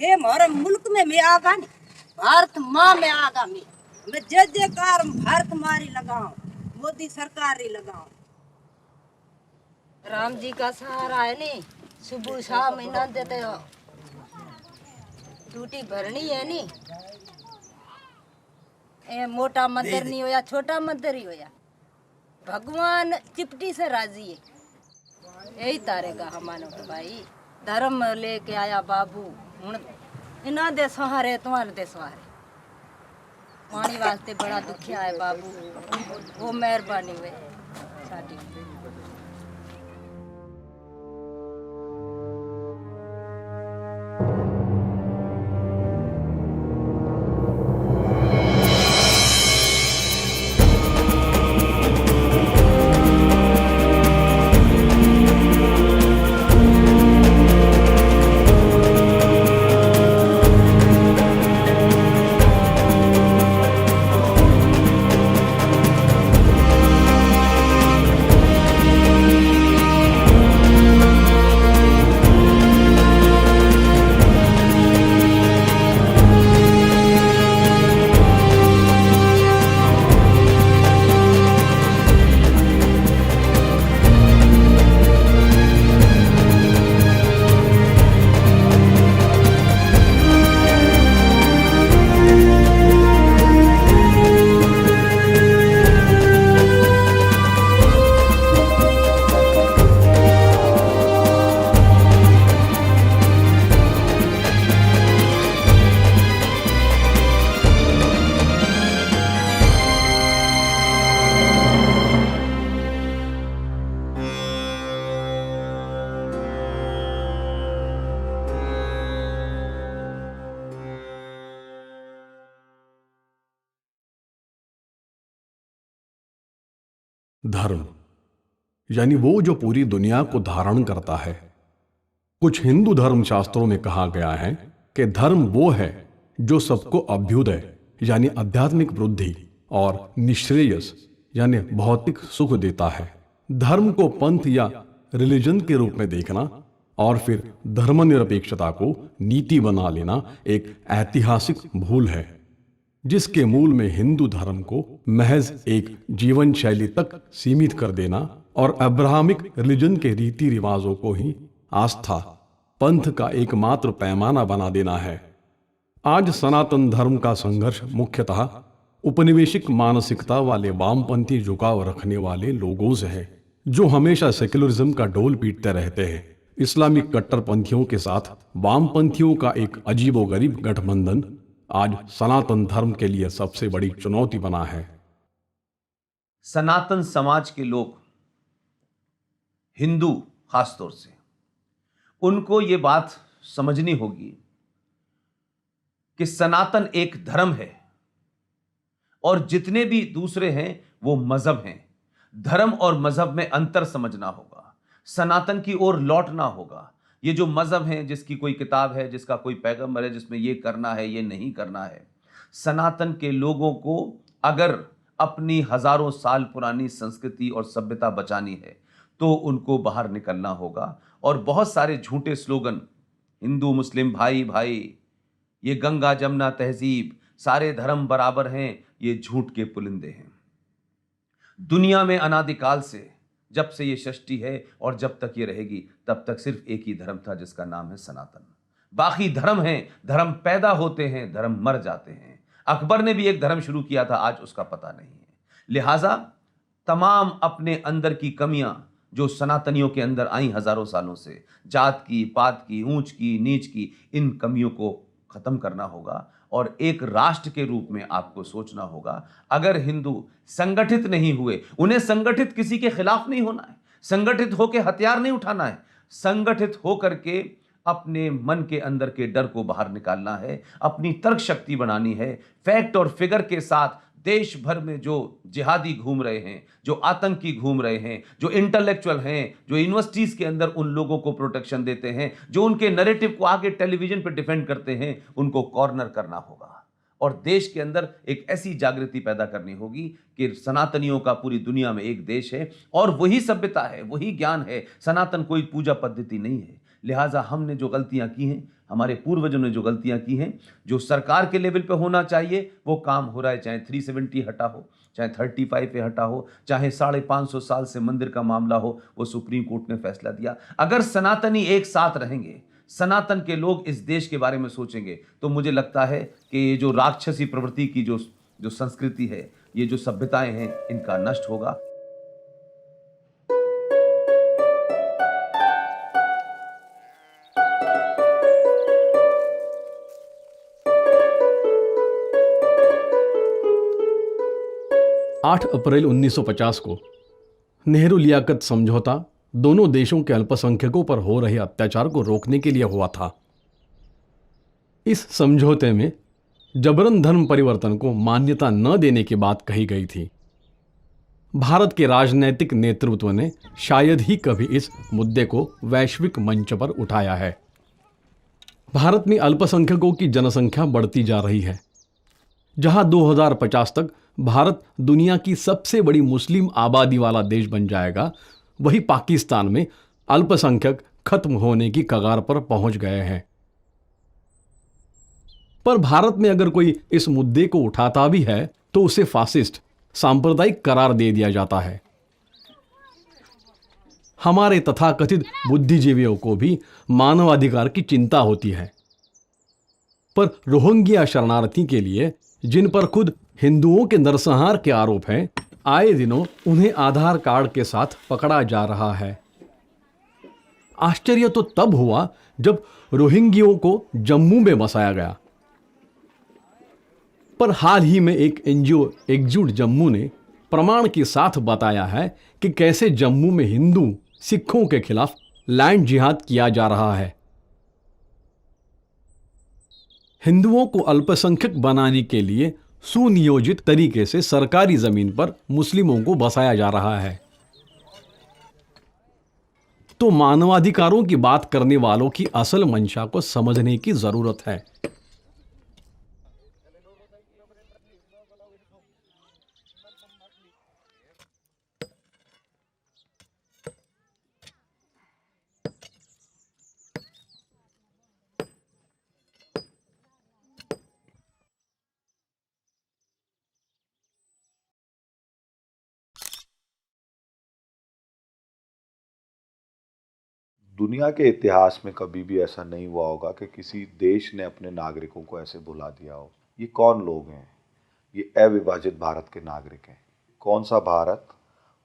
हे हमारे मुल्क में मैं आगा नहीं, भारत माँ में आगा मैं जय जयकार भारत मारी लगाऊं, मोदी सरकार ही लगाऊं। राम जी का सहारा है नी, सुबह शाम इना देते हो, ड्यूटी भरनी है नी। ए मोटा मंदिर नहीं होया, छोटा मंदिर ही होया, भगवान चिपटी से राजी है। यही तारे का हमानो के भाई धर्म लेके आया बाबू, हुण इना दे सहारे तुम्हारे दे सहारे पानी वास्ते बड़ा दुखिया है बाबू, वो मेहरबानी हुए साडी। धर्म यानी वो जो पूरी दुनिया को धारण करता है। कुछ हिंदू धर्म शास्त्रों में कहा गया है कि धर्म वो है जो सबको अभ्युदय यानी आध्यात्मिक वृद्धि और निश्रेयस यानी भौतिक सुख देता है। धर्म को पंथ या रिलीजन के रूप में देखना और फिर धर्मनिरपेक्षता को नीति बना लेना एक ऐतिहासिक भूल है, जिसके मूल में हिंदू धर्म को महज एक जीवन शैली तक सीमित कर देना और अब्राहमिक रिलीजन के रीति रिवाजों को ही आस्था पंथ का एकमात्र पैमाना बना देना है। आज सनातन धर्म का संघर्ष मुख्यतः उपनिवेशिक मानसिकता वाले वामपंथी झुकाव रखने वाले लोगों से है, जो हमेशा सेक्युलरिज्म का डोल पीटते रहते हैं। इस्लामिक कट्टरपंथियों के साथ वामपंथियों का एक अजीबोगरीब गठबंधन आज सनातन धर्म के लिए सबसे बड़ी चुनौती बना है। सनातन समाज के लोग, हिंदू खासतौर से, उनको ये बात समझनी होगी कि सनातन एक धर्म है और जितने भी दूसरे हैं वो मजहब हैं। धर्म और मजहब में अंतर समझना होगा, सनातन की ओर लौटना होगा। ये जो मजहब है, जिसकी कोई किताब है, जिसका कोई पैगंबर है, जिसमें ये करना है ये नहीं करना है, सनातन के लोगों को अगर अपनी हजारों साल पुरानी संस्कृति और सभ्यता बचानी है तो उनको बाहर निकलना होगा। और बहुत सारे झूठे स्लोगन, हिंदू मुस्लिम भाई भाई, ये गंगा जमुना तहजीब, सारे धर्म बराबर हैं, ये झूठ के पुलिंदे हैं। दुनिया में अनादिकाल से, जब से ये सृष्टि है और जब तक ये रहेगी, तब तक सिर्फ एक ही धर्म था जिसका नाम है सनातन। बाकी धर्म हैं, धर्म पैदा होते हैं, धर्म मर जाते हैं। अकबर ने भी एक धर्म शुरू किया था, आज उसका पता नहीं है। लिहाजा तमाम अपने अंदर की कमियां जो सनातनियों के अंदर आई हजारों सालों से, जात की, पात की, ऊंच की, नीच की, इन कमियों को खत्म करना होगा और एक राष्ट्र के रूप में आपको सोचना होगा। अगर हिंदू संगठित नहीं हुए, उन्हें संगठित किसी के खिलाफ नहीं होना है, संगठित होकर हथियार नहीं उठाना है, संगठित होकर के अपने मन के अंदर के डर को बाहर निकालना है, अपनी तर्क शक्ति बनानी है। फैक्ट और फिगर के साथ देश भर में जो जिहादी घूम रहे हैं, जो आतंकी घूम रहे हैं, जो इंटेलेक्चुअल हैं, जो यूनिवर्सिटीज के अंदर उन लोगों को प्रोटेक्शन देते हैं, जो उनके नैरेटिव को आगे टेलीविजन पर डिफेंड करते हैं, उनको कॉर्नर करना होगा। और देश के अंदर एक ऐसी जागृति पैदा करनी होगी कि सनातनियों का पूरी दुनिया में एक देश है और वही सभ्यता है, वही ज्ञान है। सनातन कोई पूजा पद्धति नहीं है। लिहाजा हमने जो गलतियां की हैं, हमारे पूर्वजों ने जो गलतियां की हैं, जो सरकार के लेवल पे होना चाहिए वो काम हो रहा है, चाहे 370 हटा हो, चाहे 35 पे हटा हो, चाहे 550 साल से मंदिर का मामला हो, वो सुप्रीम कोर्ट ने फैसला दिया। अगर सनातनी एक साथ रहेंगे, सनातन के लोग इस देश के बारे में सोचेंगे, तो मुझे लगता है कि ये जो राक्षसी प्रवृत्ति की जो जो संस्कृति है, ये जो सभ्यताएं हैं, इनका नष्ट होगा। आठ अप्रैल 1950 को नेहरू लियाकत समझौता दोनों देशों के अल्पसंख्यकों पर हो रहे अत्याचार को रोकने के लिए हुआ था। इस समझौते में जबरन धर्म परिवर्तन को मान्यता न देने की बात कही गई थी। भारत के राजनैतिक नेतृत्व ने शायद ही कभी इस मुद्दे को वैश्विक मंच पर उठाया है। भारत में अल्पसंख्यकों की जनसंख्या बढ़ती जा रही है। जहां 2050 तक भारत दुनिया की सबसे बड़ी मुस्लिम आबादी वाला देश बन जाएगा, वही पाकिस्तान में अल्पसंख्यक खत्म होने की कगार पर पहुंच गए हैं। पर भारत में अगर कोई इस मुद्दे को उठाता भी है तो उसे फासिस्ट, सांप्रदायिक करार दे दिया जाता है। हमारे तथाकथित बुद्धिजीवियों को भी मानवाधिकार की चिंता होती है, पर रोहिंग्या शरणार्थी के लिए, जिन पर खुद हिंदुओं के नरसंहार के आरोप हैं, आए दिनों उन्हें आधार कार्ड के साथ पकड़ा जा रहा है। आश्चर्य तो तब हुआ जब रोहिंग्यों को जम्मू में बसाया गया। पर हाल ही में एक एनजीओ एकजुट जम्मू ने प्रमाण के साथ बताया है कि कैसे जम्मू में हिंदू सिखों के खिलाफ लैंड जिहाद किया जा रहा है। हिंदुओं को अल्पसंख्यक बनाने के लिए सुनियोजित तरीके से सरकारी जमीन पर मुस्लिमों को बसाया जा रहा है। तो मानवाधिकारों की बात करने वालों की असल मंशा को समझने की जरूरत है। दुनिया के इतिहास में कभी भी ऐसा नहीं हुआ होगा कि किसी देश ने अपने नागरिकों को ऐसे भुला दिया हो। ये कौन लोग हैं? ये अविभाजित भारत के नागरिक हैं। कौन सा भारत?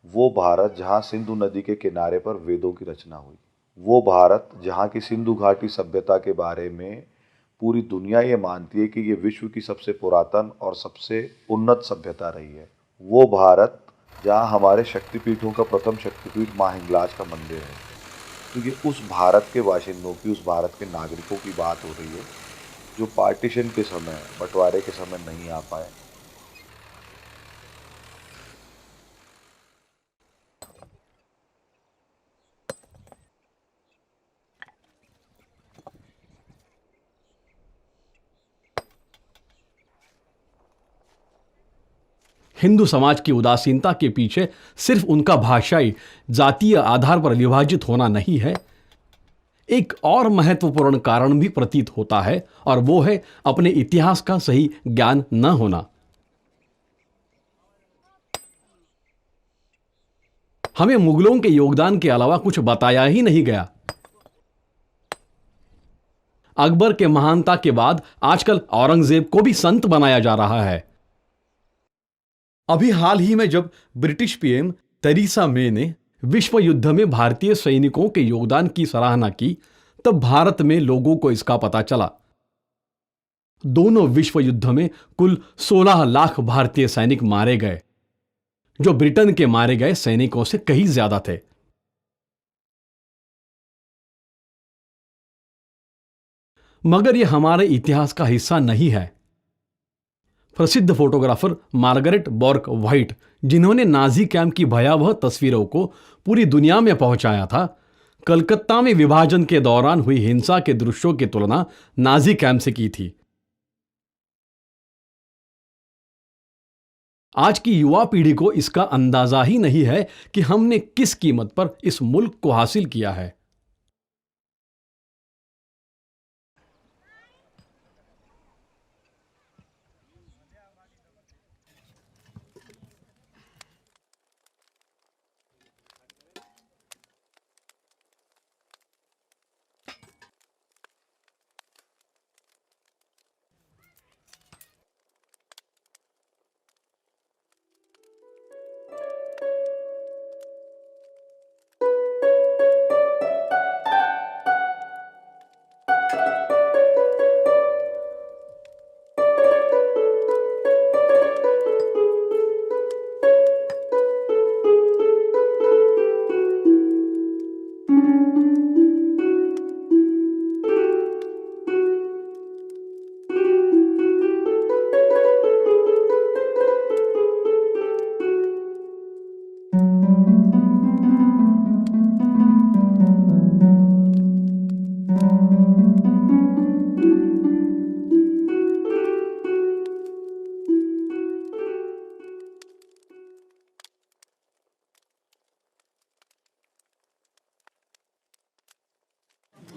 वो भारत जहाँ सिंधु नदी के किनारे पर वेदों की रचना हुई। वो भारत जहाँ की सिंधु घाटी सभ्यता के बारे में पूरी दुनिया ये मानती है कि ये विश्व की सबसे पुरातन और सबसे उन्नत सभ्यता रही है। वो भारत जहाँ हमारे शक्तिपीठों का प्रथम शक्तिपीठ माँ हिंगलाज का मंदिर है। क्योंकि उस भारत के बाशिंदों की, उस भारत के नागरिकों की बात हो रही है जो पार्टीशन के समय, बंटवारे के समय नहीं आ पाए। हिंदू समाज की उदासीनता के पीछे सिर्फ उनका भाषाई, जातीय आधार पर विभाजित होना नहीं है, एक और महत्वपूर्ण कारण भी प्रतीत होता है, और वो है अपने इतिहास का सही ज्ञान न होना। हमें मुगलों के योगदान के अलावा कुछ बताया ही नहीं गया। अकबर के महानता के बाद आजकल औरंगजेब को भी संत बनाया जा रहा है। अभी हाल ही में जब ब्रिटिश पीएम तेरेसा मे ने विश्व युद्ध में भारतीय सैनिकों के योगदान की सराहना की, तब भारत में लोगों को इसका पता चला। दोनों विश्व युद्ध में कुल 16 लाख भारतीय सैनिक मारे गए, जो ब्रिटेन के मारे गए सैनिकों से कहीं ज्यादा थे। मगर यह हमारे इतिहास का हिस्सा नहीं है। प्रसिद्ध फोटोग्राफर मार्गरेट बॉर्क व्हाइट, जिन्होंने नाजी कैंप की भयावह तस्वीरों को पूरी दुनिया में पहुंचाया था, कलकत्ता में विभाजन के दौरान हुई हिंसा के दृश्यों की तुलना नाजी कैंप से की थी। आज की युवा पीढ़ी को इसका अंदाजा ही नहीं है कि हमने किस कीमत पर इस मुल्क को हासिल किया है।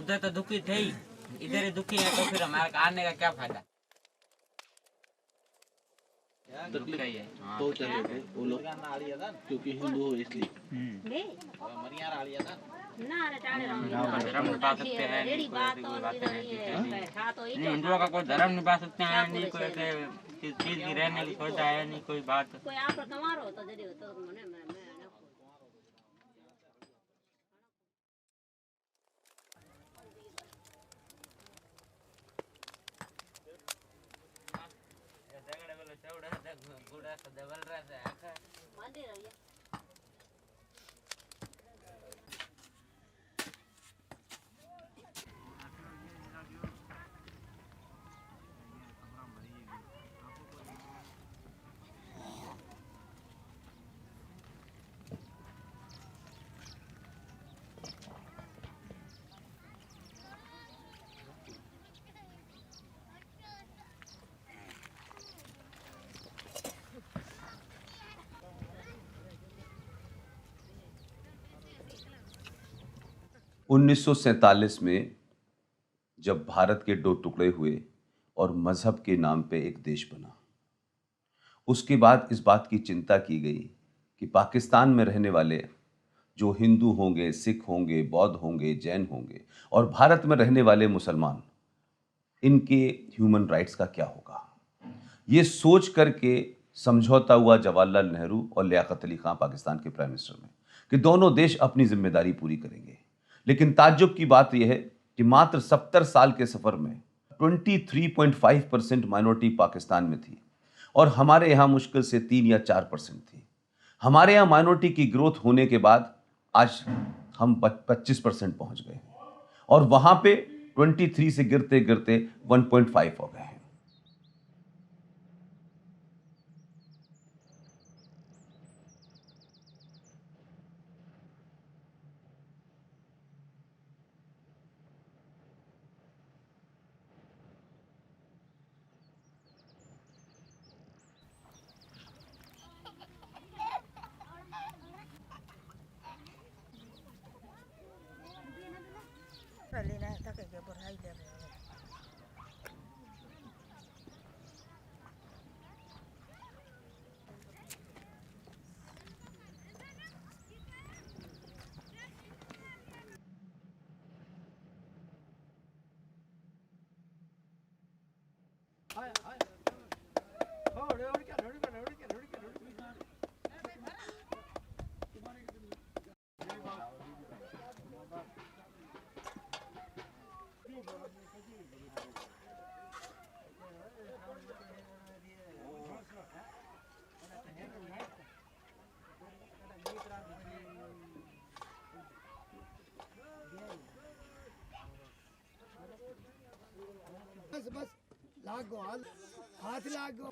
उधर तो दुखी थे ही, इधर ही दुखी है, तो फिर हमारे आने का क्या फायदा। तकलीफ तो चले थे वो लोग क्योंकि हिंदू हो इसलिए। धर्म निभा सकते हैं नहीं, हिंदुओं का कोई धर्म निभा सकते हैं नहीं, कोई चीज की रहने की सोचा है नहीं, कोई बात। 1947 में जब भारत के 2 टुकड़े हुए और मजहब के नाम पे एक देश बना, उसके बाद इस बात की चिंता की गई कि पाकिस्तान में रहने वाले जो हिंदू होंगे, सिख होंगे, बौद्ध होंगे, जैन होंगे और भारत में रहने वाले मुसलमान, इनके ह्यूमन राइट्स का क्या होगा। ये सोच करके समझौता हुआ जवाहरलाल नेहरू और लियाकत अली खान पाकिस्तान के प्राइम मिनिस्टर में कि दोनों देश अपनी जिम्मेदारी पूरी करेंगे। लेकिन ताज्जुब की बात यह है कि मात्र 70 साल के सफर में 23.5% माइनॉरिटी पाकिस्तान में थी और हमारे यहाँ मुश्किल से 3 या 4% थी। हमारे यहाँ माइनॉरिटी की ग्रोथ होने के बाद आज हम 25% पहुंच गए और वहां पे 23 से गिरते गिरते 1.5 हो गए हैं। बस लागो हाथ लागो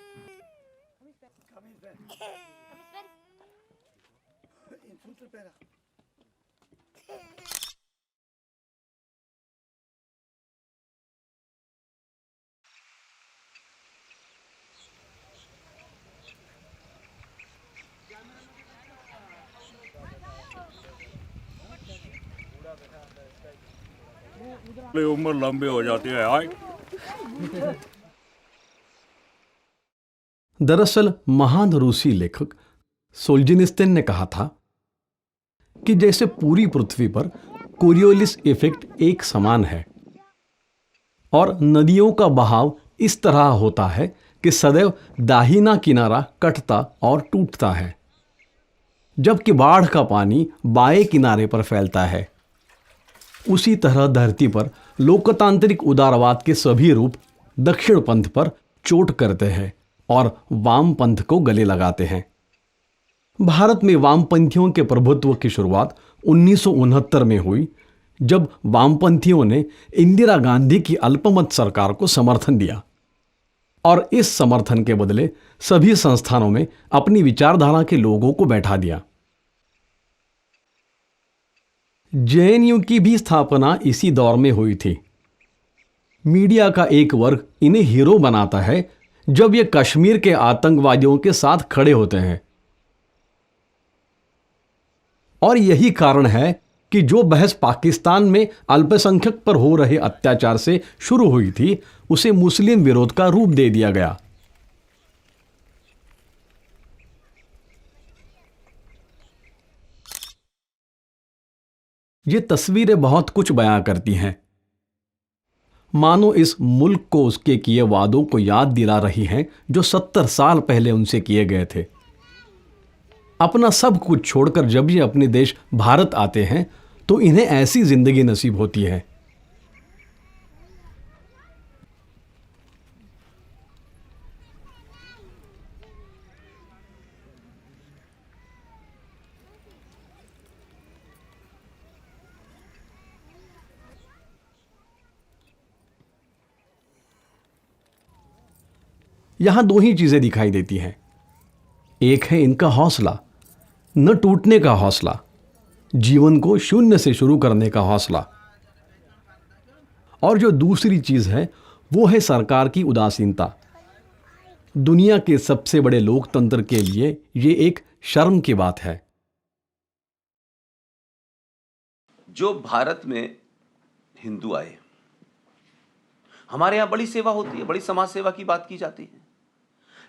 सूत्र पैरा उम्र लंबी हो जाती है। आए दरअसल महान रूसी लेखक सोल्जिनिस्तिन ने कहा था कि जैसे पूरी पृथ्वी पर कोरियोलिस इफेक्ट एक समान है और नदियों का बहाव इस तरह होता है कि सदैव दाहिना किनारा कटता और टूटता है, जबकि बाढ़ का पानी बाएं किनारे पर फैलता है। उसी तरह धरती पर लोकतांत्रिक उदारवाद के सभी रूप दक्षिण पंथ पर चोट करते हैं और वाम पंथ को गले लगाते हैं। भारत में वामपंथियों के प्रभुत्व की शुरुआत 1969 में हुई, जब वामपंथियों ने इंदिरा गांधी की अल्पमत सरकार को समर्थन दिया और इस समर्थन के बदले सभी संस्थानों में अपनी विचारधारा के लोगों को बैठा दिया। जेएनयू की भी स्थापना इसी दौर में हुई थी। मीडिया का एक वर्ग इन्हें हीरो बनाता है जब ये कश्मीर के आतंकवादियों के साथ खड़े होते हैं, और यही कारण है कि जो बहस पाकिस्तान में अल्पसंख्यक पर हो रहे अत्याचार से शुरू हुई थी, उसे मुस्लिम विरोध का रूप दे दिया गया। ये तस्वीरें बहुत कुछ बयां करती हैं। मानो इस मुल्क को उसके किए वादों को याद दिला रही हैं जो 70 साल पहले उनसे किए गए थे। अपना सब कुछ छोड़कर जब ये अपने देश भारत आते हैं तो इन्हें ऐसी जिंदगी नसीब होती है। यहां दो ही चीजें दिखाई देती हैं। एक है इनका हौसला, न टूटने का हौसला, जीवन को शून्य से शुरू करने का हौसला, और जो दूसरी चीज है वो है सरकार की उदासीनता। दुनिया के सबसे बड़े लोकतंत्र के लिए ये एक शर्म की बात है। जो भारत में हिंदू आए, हमारे यहां बड़ी सेवा होती है, बड़ी समाज सेवा की बात की जाती है,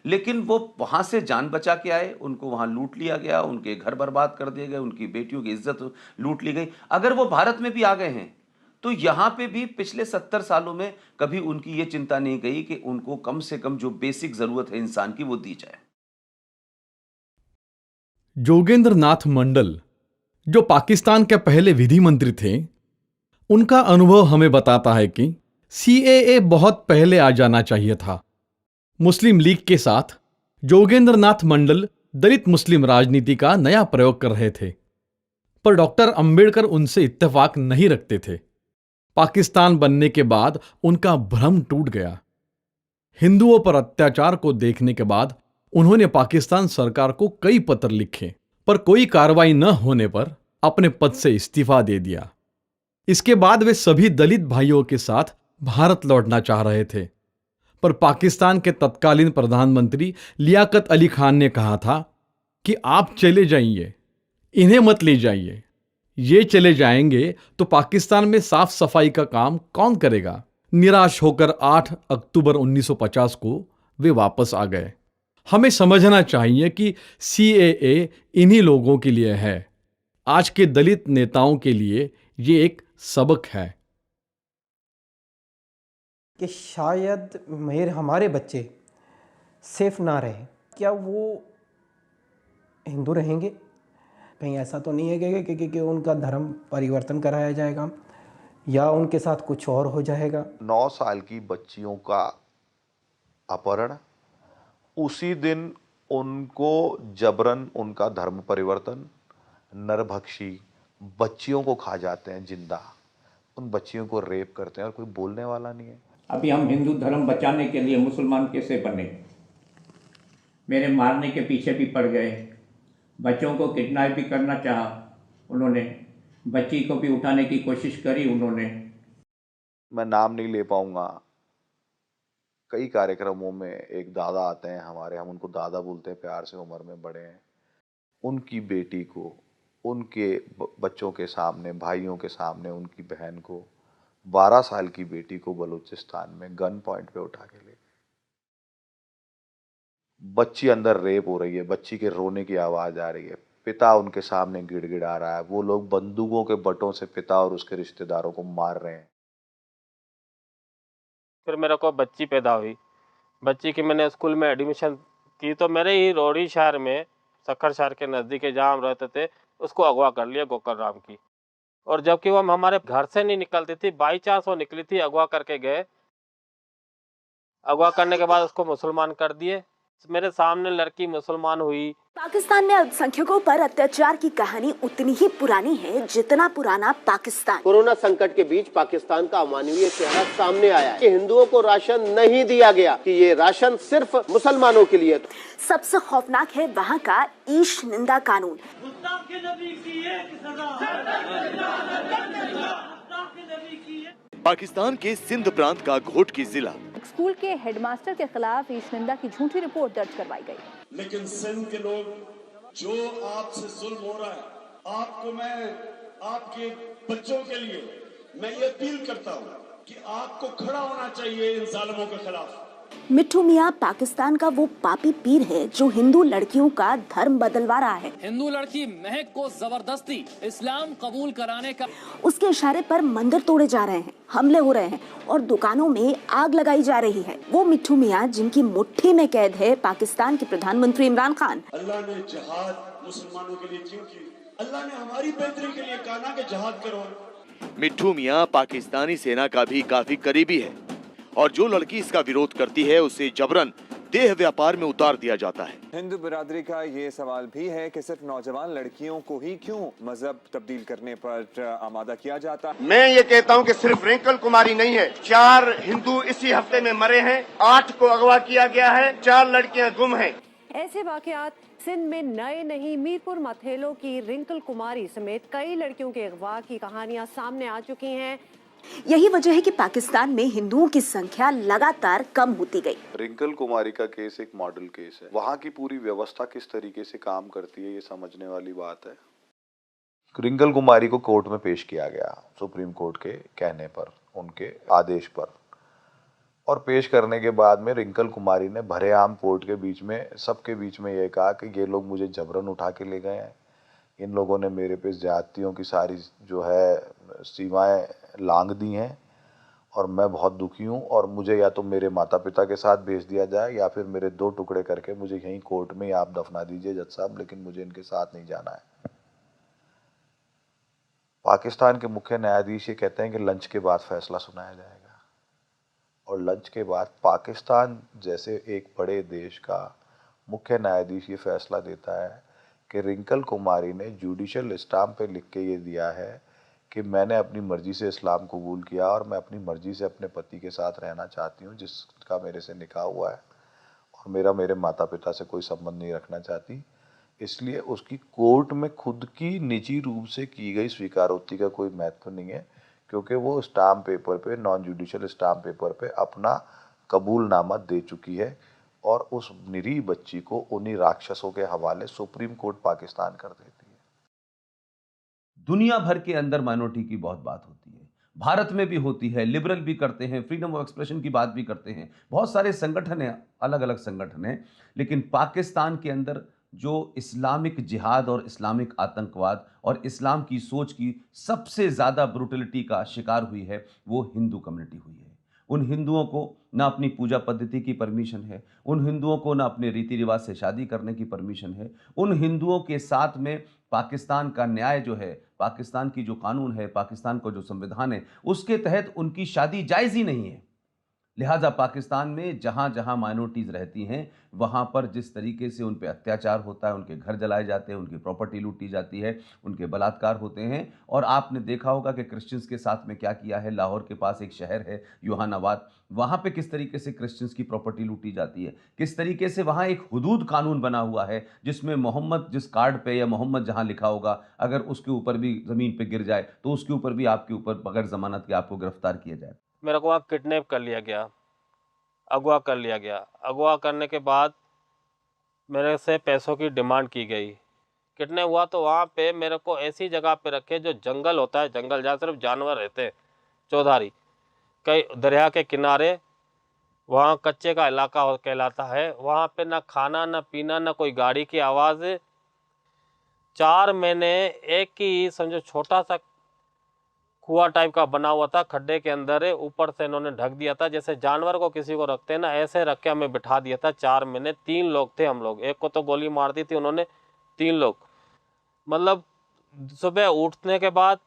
लेकिन वो वहां से जान बचा के आए, उनको वहां लूट लिया गया, उनके घर बर्बाद कर दिए गए, उनकी बेटियों की इज्जत लूट ली गई। अगर वो भारत में भी आ गए हैं तो यहां पे भी पिछले 70 सालों में कभी उनकी ये चिंता नहीं गई कि उनको कम से कम जो बेसिक जरूरत है इंसान की वो दी जाए। जोगेंद्र नाथ मंडल, जो पाकिस्तान के पहले विधि मंत्री थे, उनका अनुभव हमें बताता है कि सीएए बहुत पहले आ जाना चाहिए था। मुस्लिम लीग के साथ जोगेंद्र नाथ मंडल दलित मुस्लिम राजनीति का नया प्रयोग कर रहे थे, पर डॉक्टर अंबेडकर उनसे इत्तेफाक नहीं रखते थे। पाकिस्तान बनने के बाद उनका भ्रम टूट गया। हिंदुओं पर अत्याचार को देखने के बाद उन्होंने पाकिस्तान सरकार को कई पत्र लिखे, पर कोई कार्रवाई न होने पर अपने पद से इस्तीफा दे दिया। इसके बाद वे सभी दलित भाइयों के साथ भारत लौटना चाह रहे थे, पर पाकिस्तान के तत्कालीन प्रधानमंत्री लियाकत अली खान ने कहा था कि आप चले जाइए, इन्हें मत ले जाइए। ये चले जाएंगे तो पाकिस्तान में साफ सफाई का काम कौन करेगा। निराश होकर 8 अक्टूबर 1950 को वे वापस आ गए। हमें समझना चाहिए कि सीएए इन्हीं लोगों के लिए है। आज के दलित नेताओं के लिए ये एक सबक है कि शायद हमारे बच्चे सेफ ना रहे। क्या वो हिंदू रहेंगे? कहीं ऐसा तो नहीं है कि उनका धर्म परिवर्तन कराया जाएगा या उनके साथ कुछ और हो जाएगा। 9 साल की बच्चियों का अपहरण, उसी दिन उनको जबरन उनका धर्म परिवर्तन, नरभक्षी बच्चियों को खा जाते हैं जिंदा, उन बच्चियों को रेप करते हैं और कोई बोलने वाला नहीं है। अभी हम हिंदू धर्म बचाने के लिए मुसलमान कैसे बने? मेरे मारने के पीछे भी पड़ गए, बच्चों को किडनैप भी करना चाहा उन्होंने, बच्ची को भी उठाने की कोशिश करी उन्होंने। मैं नाम नहीं ले पाऊंगा। कई कार्यक्रमों में एक दादा आते हैं हमारे, हम उनको दादा बोलते हैं प्यार से, उम्र में बड़े हैं। उनकी बेटी को, उनके बच्चों के सामने, भाइयों के सामने, उनकी बहन को, 12 साल की बेटी को बलूचिस्तान में गन पॉइंट पे उठा के ले गए। बच्ची अंदर रेप हो रही है, बच्ची के रोने की आवाज आ रही है, पिता उनके सामने गिड़गिड़ा रहा है। वो लोग बंदूकों के बटों से पिता और उसके रिश्तेदारों को मार रहे हैं। फिर मेरे को बच्ची पैदा हुई। बच्ची की मैंने स्कूल में एडमिशन की तो मेरे ही रोड़ी शहर में, सक्खर शहर के नज़दीक जहाँ हम रहते थे, उसको अगवा कर लिया गोकर राम की। और जबकि वो हमारे घर से नहीं निकलती थी, बाई चांस वो निकली थी, अगवा करके गए। अगवा करने के बाद उसको मुसलमान कर दिए। मेरे सामने लड़की मुसलमान हुई। पाकिस्तान में अल्पसंख्यकों पर अत्याचार की कहानी उतनी ही पुरानी है जितना पुराना पाकिस्तान। कोरोना संकट के बीच पाकिस्तान का अमानवीय चेहरा सामने आया है कि हिंदुओं को राशन नहीं दिया गया, कि ये राशन सिर्फ मुसलमानों के लिए। सबसे खौफनाक है वहाँ का ईश निंदा कानून। पाकिस्तान के सिंध प्रांत का घोटकी जिला। स्कूल के हेडमास्टर के खिलाफ ईशनिंदा की झूठी रिपोर्ट दर्ज करवाई गई। लेकिन सिंध के लोग, जो आपसे जुल्म हो रहा है, आपको मैं आपके बच्चों के लिए मैं ये अपील करता हूँ कि आपको खड़ा होना चाहिए इन जालिमों के खिलाफ। मिट्ठू मियां पाकिस्तान का वो पापी पीर है जो हिंदू लड़कियों का धर्म बदलवा रहा है। हिंदू लड़की महक को जबरदस्ती इस्लाम कबूल कराने का उसके इशारे पर मंदिर तोड़े जा रहे हैं, हमले हो रहे हैं और दुकानों में आग लगाई जा रही है। वो मिट्ठू मियां जिनकी मुट्ठी में कैद है पाकिस्तान के प्रधानमंत्री इमरान खान। अल्लाह ने जिहाद मुसलमानों के लिए क्यों की? अल्लाह ने हमारी बेहतरी के लिए कहा ना कि जिहाद करो। मिट्ठू मियां पाकिस्तानी सेना का भी काफी करीबी है और जो लड़की इसका विरोध करती है उसे जबरन देह व्यापार में उतार दिया जाता है। हिंदू बिरादरी का ये सवाल भी है कि सिर्फ नौजवान लड़कियों को ही क्यों मजहब तब्दील करने पर आमादा किया जाता है। मैं ये कहता हूँ कि सिर्फ रिंकल कुमारी नहीं है, 4 हिंदू इसी हफ्ते में मरे हैं, 8 को अगवा किया गया है, 4 लड़कियां गुम हैं। ऐसे वाकयात सिंध में नए नहीं। मीरपुर मथेलो की रिंकल कुमारी समेत कई लड़कियों के अगवा की कहानियां सामने आ चुकी हैं। यही वजह है कि पाकिस्तान में हिंदुओं की संख्या लगातार कम होती गई। रिंकल कुमारी का केस एक मॉडल केस है। वहाँ की पूरी व्यवस्था किस तरीके से काम करती है ये समझने वाली बात है। रिंकल कुमारी को कोर्ट में पेश किया गया सुप्रीम कोर्ट के कहने पर, उनके आदेश पर, और पेश करने के बाद में रिंकल कुमारी ने भरेआम कोर्ट के बीच में, सबके बीच में ये कहा कि ये लोग मुझे जबरन उठा के ले गए हैं, इन लोगों ने मेरे पे ज्यादतियों की सारी जो है सीमाएं लांघ दी हैं और मैं बहुत दुखी हूँ और मुझे या तो मेरे माता पिता के साथ भेज दिया जाए या फिर मेरे 2 टुकड़े करके मुझे यहीं कोर्ट में आप दफना दीजिए जज साहब, लेकिन मुझे इनके साथ नहीं जाना है। पाकिस्तान के मुख्य न्यायाधीश ये कहते हैं कि लंच के बाद फैसला सुनाया जाएगा और लंच के बाद पाकिस्तान जैसे एक बड़े देश का मुख्य न्यायाधीश ये फैसला देता है कि रिंकल कुमारी ने जुडिशियल स्टाम्प पे लिख के ये दिया है कि मैंने अपनी मर्जी से इस्लाम कबूल किया और मैं अपनी मर्जी से अपने पति के साथ रहना चाहती हूँ जिसका मेरे से निकाह हुआ है और मेरे माता पिता से कोई संबंध नहीं रखना चाहती। इसलिए उसकी कोर्ट में खुद की निजी रूप से की गई स्वीकारोक्ति का कोई महत्व नहीं है, क्योंकि वो स्टाम्प पेपर पे, नॉन जुडिशियल स्टाम्प पेपर पे अपना कबूलनामा दे चुकी है और उस निरीह बच्ची को उन्हीं राक्षसों के हवाले सुप्रीम कोर्ट पाकिस्तान कर देती है। दुनिया भर के अंदर माइनॉरिटी की बहुत बात होती है, भारत में भी होती है, लिबरल भी करते हैं, फ्रीडम ऑफ एक्सप्रेशन की बात भी करते हैं, बहुत सारे संगठन हैं, अलग अलग संगठन हैं, लेकिन पाकिस्तान के अंदर जो इस्लामिक जिहाद और इस्लामिक आतंकवाद और इस्लाम की सोच की सबसे ज़्यादा ब्रूटलिटी का शिकार हुई है वो हिंदू कम्युनिटी हुई है। उन हिंदुओं को ना अपनी पूजा पद्धति की परमिशन है, उन हिंदुओं को ना अपने रीति रिवाज से शादी करने की परमिशन है, उन हिंदुओं के साथ में पाकिस्तान का न्याय जो है, पाकिस्तान की जो कानून है, पाकिस्तान का जो संविधान है, उसके तहत उनकी शादी जायज़ ही नहीं है। लिहाजा पाकिस्तान में जहाँ जहाँ माइनॉरिटीज़ रहती हैं वहाँ पर जिस तरीके से उन पे अत्याचार होता है, उनके घर जलाए जाते हैं, उनकी प्रॉपर्टी लूटी जाती है, उनके बलात्कार होते हैं। और आपने देखा होगा कि क्रिश्चियंस के साथ में क्या किया है। लाहौर के पास एक शहर है योहानाबाद, वहाँ पे किस तरीके से क्रिश्चियंस की प्रॉपर्टी लूटी जाती है, किस तरीके से वहाँ एक हुदूद कानून बना हुआ है जिसमें मोहम्मद जिस कार्ड पे या मोहम्मद जहाँ लिखा होगा अगर उसके ऊपर भी ज़मीन पे गिर जाए तो उसके ऊपर भी आपके ऊपर बगैर ज़मानत के आपको गिरफ्तार किया जाए। मेरे को वहाँ किडनैप कर लिया गया, अगवा कर लिया गया। अगवा करने के बाद मेरे से पैसों की डिमांड की गई। किडनैप हुआ तो वहाँ पे मेरे को ऐसी जगह पे रखे जो जंगल होता है, जंगल जहाँ सिर्फ जानवर रहते हैं, चौधारी, कई दरिया के किनारे, वहाँ कच्चे का इलाका कहलाता है। वहाँ पे ना खाना ना पीना ना कोई गाड़ी की आवाज़। 4 महीने एक ही समझो छोटा सा कुआं टाइप का बना हुआ था, खड्डे के अंदर है, ऊपर से इन्होंने ढक दिया था, जैसे जानवर को किसी को रखते हैं ना ऐसे रख के हमें बिठा दिया था। 4 महीने 3 लोग थे हम लोग, एक को तो गोली मार दी थी उन्होंने, 3 लोग। मतलब सुबह उठने के बाद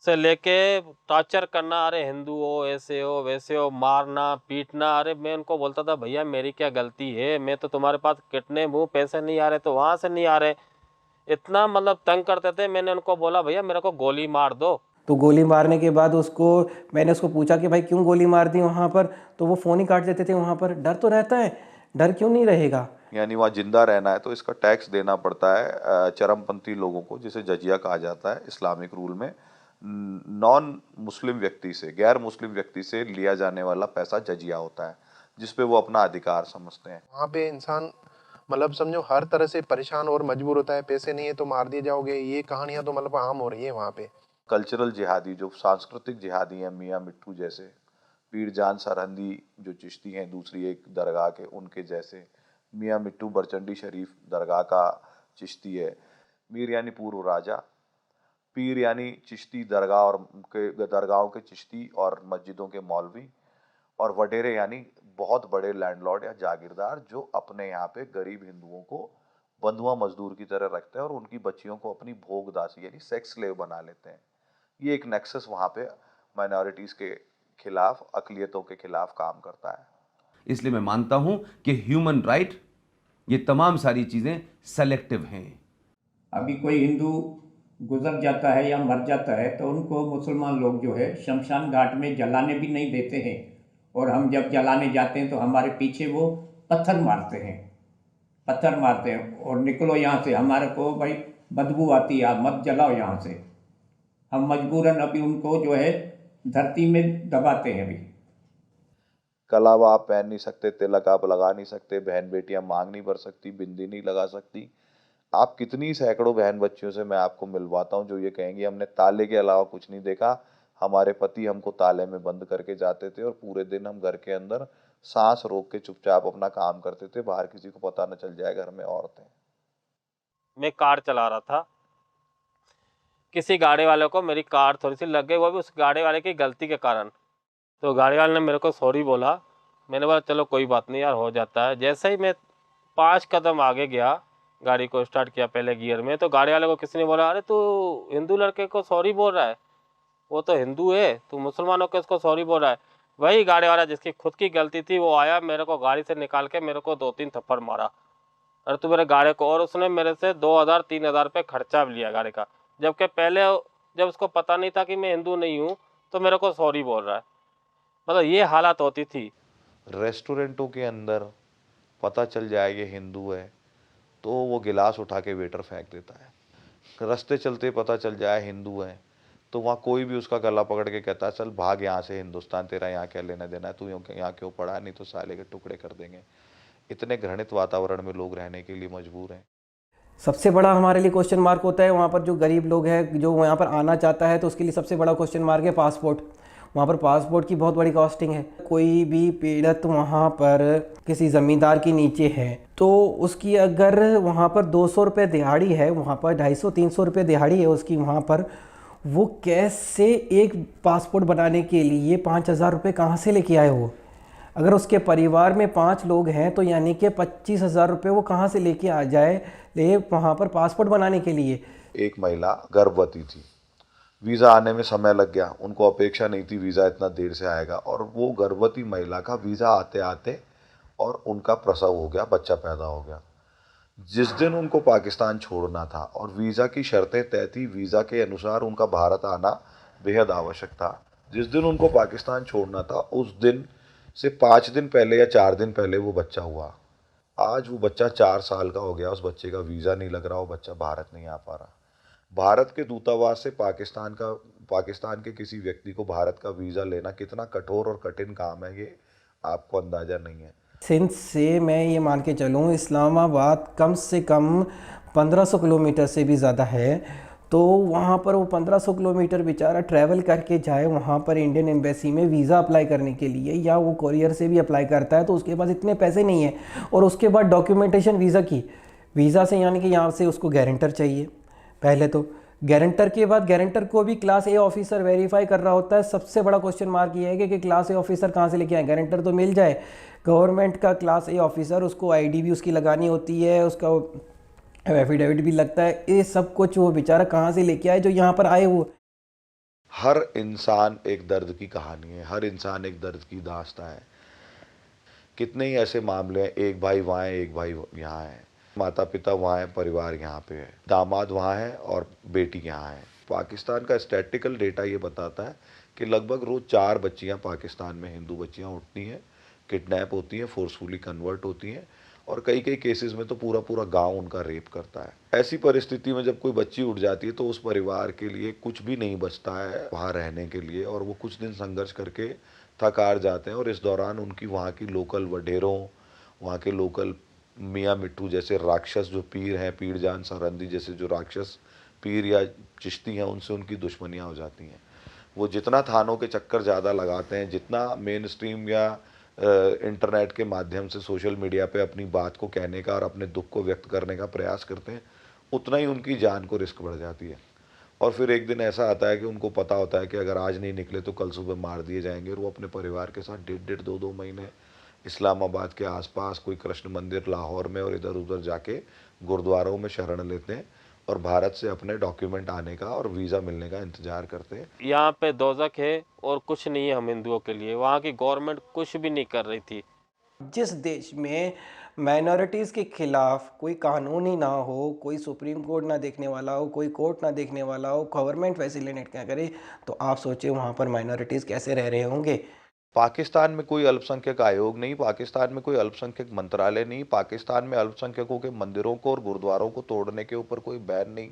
से लेके टॉर्चर करना, अरे हिंदू हो, ऐसे हो वैसे हो, मारना पीटना। अरे मैं उनको बोलता था भैया मेरी क्या गलती है, मैं तो तुम्हारे पास किडनैप हूँ, पैसे नहीं आ रहे तो वहाँ से नहीं आ रहे, इतना मतलब तंग करते थे। मैंने उनको बोला भैया मेरे को गोली मार दो। तो गोली मारने के बाद मैंने उसको पूछा कि भाई क्यों गोली मार दी वहाँ पर, तो वो फ़ोन ही काट देते थे। वहाँ पर डर तो रहता है, डर क्यों नहीं रहेगा। यानी वहाँ जिंदा रहना है तो इसका टैक्स देना पड़ता है चरमपंथी लोगों को, जिसे जजिया कहा जाता है इस्लामिक रूल में। नॉन मुस्लिम व्यक्ति से, गैर मुस्लिम व्यक्ति से लिया जाने वाला पैसा जजिया होता है, जिसपे वो अपना अधिकार समझते हैं। वहाँ पे इंसान मतलब समझो हर तरह से परेशान और मजबूर होता है, पैसे नहीं है तो मार दिए जाओगे, ये कहानियां तो मतलब आम हो रही है वहाँ पे। कल्चरल जिहादी, जो सांस्कृतिक जिहादी हैं, मियाँ मिट्टू जैसे, पीर जान सरहंदी जो चिश्ती हैं दूसरी एक दरगाह के, उनके जैसे, मियाँ मिट्टू बरचंडी शरीफ दरगाह का चिश्ती है, मीर यानी पूर्व राजा, पीर यानी चिश्ती दरगाह और के दरगाहों के चिश्ती और मस्जिदों के मौलवी, और वडेरे यानी बहुत बड़े लैंडलॉर्ड या जागीरदार जो अपने यहाँ पे गरीब हिंदुओं को बंधुआ मजदूर की तरह रखते हैं और उनकी बच्चियों को अपनी भोग दासी यानी सेक्स स्लेव बना लेते हैं। ये एक नेक्सस वहाँ पे माइनॉरिटीज़ के खिलाफ, अकलियतों के खिलाफ काम करता है। इसलिए मैं मानता हूं कि ह्यूमन राइट, ये तमाम सारी चीज़ें सेलेक्टिव हैं। अभी कोई हिंदू गुजर जाता है या मर जाता है तो उनको मुसलमान लोग जो है शमशान घाट में जलाने भी नहीं देते हैं, और हम जब जलाने जाते हैं तो हमारे पीछे वो पत्थर मारते हैं और निकलो यहाँ से, हमारे को भाई बदबू आती है, आप मत जलाओ यहाँ से। हम मजबूरन अभी उनको जो है धरती में दबाते हैं। अभी कलावा आप पहन नहीं सकते, तिलक आप लगा नहीं सकते, बहन बेटियां मांग नहीं भर सकती, बिंदी नहीं लगा सकती। आप कितनी सैकड़ों बहन बच्चियों से मैं आपको मिलवाता हूं जो ये कहेंगी हमने ताले के अलावा कुछ नहीं देखा, हमारे पति हमको ताले में बंद करके जाते थे और पूरे दिन हम घर के अंदर सांस रोक के चुपचाप अपना काम करते थे, बाहर किसी को पता न चल जाए घर में औरतें। मैं कार चला रहा था, किसी गाड़ी वाले को मेरी कार थोड़ी सी लग गई, वो भी उस गाड़ी वाले की गलती के कारण। तो गाड़ी वाले ने मेरे को सॉरी बोला, मैंने बोला चलो कोई बात नहीं यार, हो जाता है। जैसे ही मैं 5 कदम आगे गया, गाड़ी को स्टार्ट किया पहले गियर में, तो गाड़ी वाले को किसी ने बोला अरे तू हिंदू लड़के को सॉरी बोल रहा है, वो तो हिंदू है, तू मुसलमानों के उसको सॉरी बोल रहा है। वही गाड़ी वाला जिसकी खुद की गलती थी वो आया, मेरे को गाड़ी से निकाल के मेरे को 2-3 थप्पड़ मारा, अरे तू मेरे गाड़ी को, और उसने मेरे से 2000-3000 रुपये खर्चा भी लिया गाड़ी का, जबकि पहले जब उसको पता नहीं था कि मैं हिंदू नहीं हूँ तो मेरे को सॉरी बोल रहा है। मतलब ये हालत होती थी। रेस्टोरेंटों के अंदर पता चल जाए ये हिंदू है तो वो गिलास उठा के वेटर फेंक देता है। रास्ते चलते पता चल जाए हिंदू है तो वहाँ कोई भी उसका गला पकड़ के कहता है चल भाग यहाँ से हिंदुस्तान, तेरा यहाँ क्या लेना देना है, तू यहाँ क्यों पड़ा, नहीं तो साले के टुकड़े कर देंगे। इतने घृणित वातावरण में लोग रहने के लिए मजबूर हैं। सबसे बड़ा हमारे लिए क्वेश्चन मार्क होता है वहाँ पर जो गरीब लोग हैं, जो यहाँ पर आना चाहता है तो उसके लिए सबसे बड़ा क्वेश्चन मार्क है पासपोर्ट। वहाँ पर पासपोर्ट की बहुत बड़ी कॉस्टिंग है। कोई भी पीड़ित वहाँ पर किसी ज़मींदार के नीचे है तो उसकी अगर वहाँ पर 200 रुपये दिहाड़ी है, वहाँ पर 250-300 रुपये दिहाड़ी है उसकी, वहाँ पर वो कैसे एक पासपोर्ट बनाने के लिए 5000 रुपये कहाँ से लेके आए वो? अगर उसके परिवार में 5 लोग हैं तो यानी कि 25,000 रुपये वो कहाँ से लेके आ जाए ले वहाँ पर पासपोर्ट बनाने के लिए। एक महिला गर्भवती थी, वीज़ा आने में समय लग गया, उनको अपेक्षा नहीं थी वीज़ा इतना देर से आएगा, और वो गर्भवती महिला का वीज़ा आते आते और उनका प्रसव हो गया, बच्चा पैदा हो गया। जिस दिन उनको पाकिस्तान छोड़ना था और वीज़ा की शर्तें तय थी, वीज़ा के अनुसार उनका भारत आना बेहद आवश्यक था, जिस दिन उनको पाकिस्तान छोड़ना था उस दिन से 5 दिन पहले या 4 दिन पहले वो बच्चा हुआ। आज वो बच्चा 4 साल का हो गया, उस बच्चे का वीज़ा नहीं लग रहा, वो बच्चा भारत नहीं आ पा रहा। भारत के दूतावास से पाकिस्तान के किसी व्यक्ति को भारत का वीज़ा लेना कितना कठोर और कठिन काम है, ये आपको अंदाज़ा नहीं है। सिंध से मैं ये मान के चलूँ इस्लामाबाद कम से कम 1500 किलोमीटर से भी ज़्यादा है, तो वहाँ पर वो 1500 किलोमीटर बेचारा ट्रैवल करके जाए वहाँ पर इंडियन एम्बेसी में वीज़ा अप्लाई करने के लिए, या वो कोरियर से भी अप्लाई करता है तो उसके पास इतने पैसे नहीं है। और उसके बाद डॉक्यूमेंटेशन वीज़ा से यानी कि यहाँ से उसको गारंटर चाहिए पहले, तो गारंटर के बाद गारंटर को भी क्लास ए ऑफिसर वेरीफाई कर रहा होता है। सबसे बड़ा क्वेश्चन मार्क ये है कि क्लास ए ऑफिसर कहाँ से लेके आए? गारंटर तो मिल जाए, गवर्नमेंट का क्लास ए ऑफिसर, उसको आईडी भी उसकी लगानी होती है, उसका एफिडेविट भी लगता है, ये सब कुछ वो बेचारा कहाँ से लेके आए जो यहाँ पर आए? वो हर इंसान एक दर्द की कहानी है, हर इंसान एक दर्द की दास्तां है। कितने ही ऐसे मामले हैं, एक भाई वहाँ है, एक भाई यहाँ है, माता पिता वहाँ है, परिवार यहाँ पे है, दामाद वहाँ है और बेटी यहाँ है। पाकिस्तान का स्टैटिकल डेटा ये बताता है कि लगभग रोज़ 4 बच्चियाँ पाकिस्तान में, हिंदू बच्चियाँ उठती हैं, किडनैप होती हैं, फोर्सफुली कन्वर्ट होती हैं, और कई केसेस में तो पूरा गांव उनका रेप करता है। ऐसी परिस्थिति में जब कोई बच्ची उठ जाती है तो उस परिवार के लिए कुछ भी नहीं बचता है वहाँ रहने के लिए, और वो कुछ दिन संघर्ष करके थक हार जाते हैं, और इस दौरान उनकी वहाँ की लोकल वडेरों, वहाँ के लोकल मियाँ मिट्ठू जैसे राक्षस जो पीर हैं, पीर जान सरहंदी जैसे जो राक्षस पीर या चिश्ती हैं, उनसे उनकी दुश्मनियाँ हो जाती हैं। वो जितना थानों के चक्कर ज़्यादा लगाते हैं, जितना मेन स्ट्रीम या इंटरनेट के माध्यम से सोशल मीडिया पे अपनी बात को कहने का और अपने दुख को व्यक्त करने का प्रयास करते हैं, उतना ही उनकी जान को रिस्क बढ़ जाती है। और फिर एक दिन ऐसा आता है कि उनको पता होता है कि अगर आज नहीं निकले तो कल सुबह मार दिए जाएंगे, और वो अपने परिवार के साथ 1.5-2 महीने इस्लामाबाद के आसपास कोई कृष्ण मंदिर लाहौर में और इधर उधर जाके गुरुद्वारों में शरण लेते हैं और भारत से अपने डॉक्यूमेंट आने का और वीज़ा मिलने का इंतजार करते हैं। यहाँ पे दोजख है और कुछ नहीं है हम हिंदुओं के लिए। वहाँ की गवर्नमेंट कुछ भी नहीं कर रही थी। जिस देश में माइनॉरिटीज़ के खिलाफ कोई कानून ही ना हो, कोई सुप्रीम कोर्ट ना देखने वाला हो, कोई कोर्ट ना देखने वाला हो, गवर्नमेंट फैसिलिटेट क्या करे, तो आप सोचिए वहाँ पर माइनॉरिटीज़ कैसे रह रहे होंगे। पाकिस्तान में कोई अल्पसंख्यक आयोग नहीं, पाकिस्तान में कोई अल्पसंख्यक मंत्रालय नहीं, पाकिस्तान में अल्पसंख्यकों के मंदिरों को और गुरुद्वारों को तोड़ने के ऊपर कोई बैन नहीं,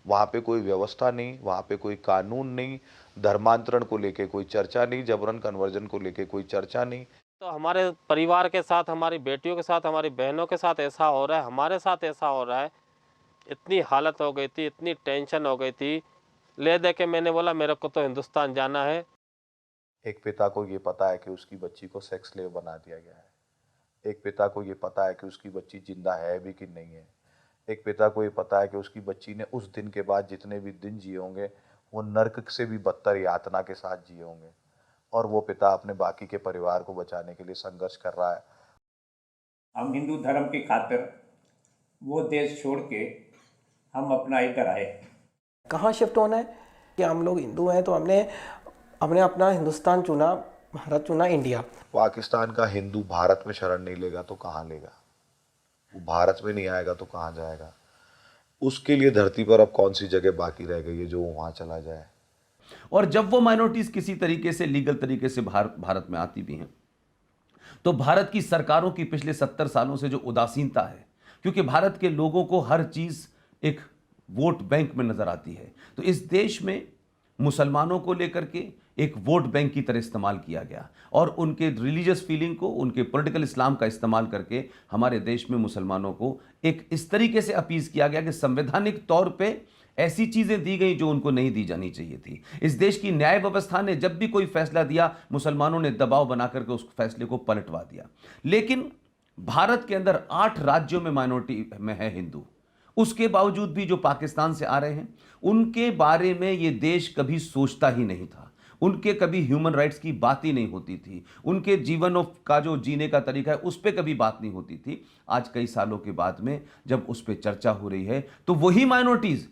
वहाँ पे कोई व्यवस्था नहीं, वहाँ पे कोई कानून नहीं, धर्मांतरण को लेके कोई चर्चा नहीं, जबरन कन्वर्जन को लेके कोई चर्चा नहीं। तो हमारे परिवार के साथ, हमारी बेटियों के साथ, हमारी बहनों के साथ ऐसा हो रहा है, हमारे साथ ऐसा हो रहा है। इतनी हालत हो गई थी, इतनी टेंशन हो गई थी, ले दे के मैंने बोला मेरे को तो हिंदुस्तान जाना है। एक पिता को ये पता है कि उसकी बच्ची को सेक्स स्लेव बना दिया गया है। एक पिता को ये पता है कि उसकी बच्ची जिंदा है भी कि नहीं है। एक पिता को ये पता है कि उसकी बच्ची ने उस दिन के बाद जितने भी दिन जिए होंगे वो नर्क से भी बदतर यातना के साथ जिए होंगे, और वो पिता अपने बाकी के परिवार को बचाने के लिए संघर्ष कर रहा है। हम हिंदू धर्म की खातिर वो देश छोड़ के हम अपना इधर आए। कहाँ शिफ्ट होना है कि हम लोग हिंदू हैं तो हमने अपना हिंदुस्तान चुना, भारत चुना, इंडिया। पाकिस्तान का हिंदू भारत में शरण नहीं लेगा तो कहाँ लेगा? वो भारत में नहीं आएगा तो कहाँ जाएगा? उसके लिए धरती पर अब कौन सी जगह बाकी रह गई है जो वहाँ चला जाए? और जब वो माइनॉरिटीज किसी तरीके से लीगल तरीके से भारत में आती भी हैं, तो भारत की सरकारों की पिछले 70 सालों से जो उदासीनता है, क्योंकि भारत के लोगों को हर चीज एक वोट बैंक में नजर आती है, तो इस देश में मुसलमानों को लेकर के एक वोट बैंक की तरह इस्तेमाल किया गया और उनके रिलीजियस फीलिंग को, उनके पॉलिटिकल इस्लाम का इस्तेमाल करके हमारे देश में मुसलमानों को एक इस तरीके से अपीज किया गया कि संवैधानिक तौर पे ऐसी चीजें दी गई जो उनको नहीं दी जानी चाहिए थी। इस देश की न्याय व्यवस्था ने जब भी कोई फैसला दिया, मुसलमानों ने दबाव बना करके उस फैसले को पलटवा दिया। लेकिन भारत के अंदर 8 राज्यों में माइनॉरिटी में है हिंदू, उसके बावजूद भी जो पाकिस्तान से आ रहे हैं उनके बारे में ये देश कभी सोचता ही नहीं था। उनके कभी ह्यूमन राइट्स की बात ही नहीं होती थी, उनके जीवन का जो जीने का तरीका है उस पर कभी बात नहीं होती थी। आज कई सालों के बाद में जब उस पर चर्चा हो रही है, तो वही माइनॉरिटीज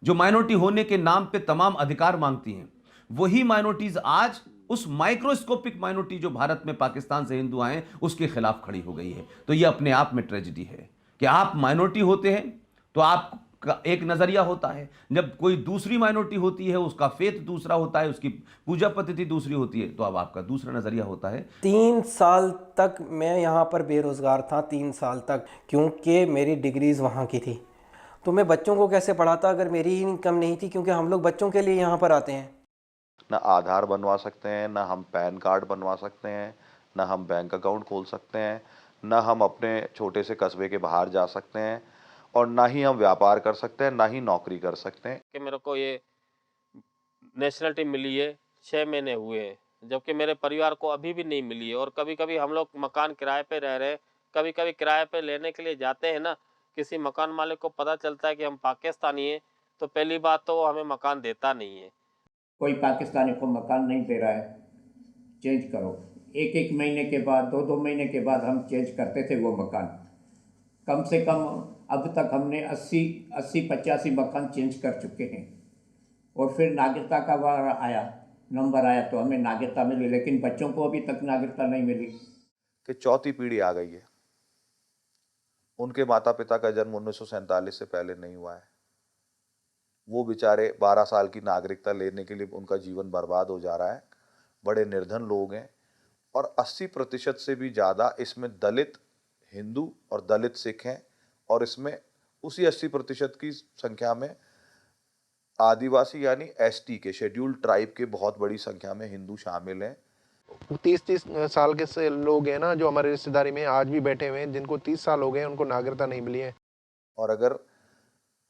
जो माइनॉरिटी होने के नाम पे तमाम अधिकार मांगती हैं, वही माइनॉरिटीज आज उस माइक्रोस्कोपिक माइनॉरिटी जो भारत में पाकिस्तान से हिंदू आए उसके खिलाफ खड़ी हो गई है। तो ये अपने आप में ट्रेजिडी है कि आप माइनॉरिटी होते हैं तो आपका एक नजरिया होता है, जब कोई दूसरी माइनॉरिटी होती है उसका फेथ दूसरा होता है, उसकी पूजा पद्धति दूसरी होती है, तो अब आपका दूसरा नजरिया होता है। 3 साल तक मैं यहाँ पर बेरोजगार था, 3 साल तक, क्योंकि मेरी डिग्रीज वहाँ की थी। तो मैं बच्चों को कैसे पढ़ाता अगर मेरी इनकम नहीं थी, क्योंकि हम लोग बच्चों के लिए यहाँ पर आते हैं। ना आधार बनवा सकते हैं, ना हम पैन कार्ड बनवा सकते हैं, ना हम बैंक अकाउंट खोल सकते हैं, ना हम अपने छोटे से कस्बे के बाहर जा सकते हैं, और ना ही हम व्यापार कर सकते हैं, ना ही नौकरी कर सकते हैं। कि मेरे को ये नेशनलिटी मिली है 6 महीने हुए हैं, जबकि मेरे परिवार को अभी भी नहीं मिली है। और कभी कभी हम लोग मकान किराए पे रह रहे हैं, कभी कभी किराए पे लेने के लिए जाते हैं ना, किसी मकान मालिक को पता चलता है कि हम पाकिस्तानी हैं, तो पहली बात तो वो हमें मकान देता नहीं है। कोई पाकिस्तानी को मकान नहीं दे रहा है, चेंज करो। 1-1 महीने के बाद, 2-2 महीने के बाद हम चेंज करते थे वो मकान। कम से कम अब तक हमने 80-85 मकान चेंज कर चुके हैं। और फिर नागरिकता का वार आया, नंबर आया तो हमें नागरिकता मिली, लेकिन बच्चों को अभी तक नागरिकता नहीं मिली। कि चौथी पीढ़ी आ गई है, उनके माता पिता का जन्म 1947 से पहले नहीं हुआ है। वो बेचारे 12 साल की नागरिकता लेने के लिए उनका जीवन बर्बाद हो जा रहा है। बड़े निर्धन लोग हैं, और 80% से भी ज़्यादा इसमें दलित हिंदू और दलित सिख हैं, और इसमें उसी 80% की संख्या में आदिवासी यानी एसटी के, शेड्यूल्ड ट्राइब के बहुत बड़ी संख्या में हिंदू शामिल हैं। 30 साल के से लोग हैं ना जो हमारे रिश्तेदारी में आज भी बैठे हुए हैं, जिनको 30 साल हो गए उनको नागरिकता नहीं मिली है। और अगर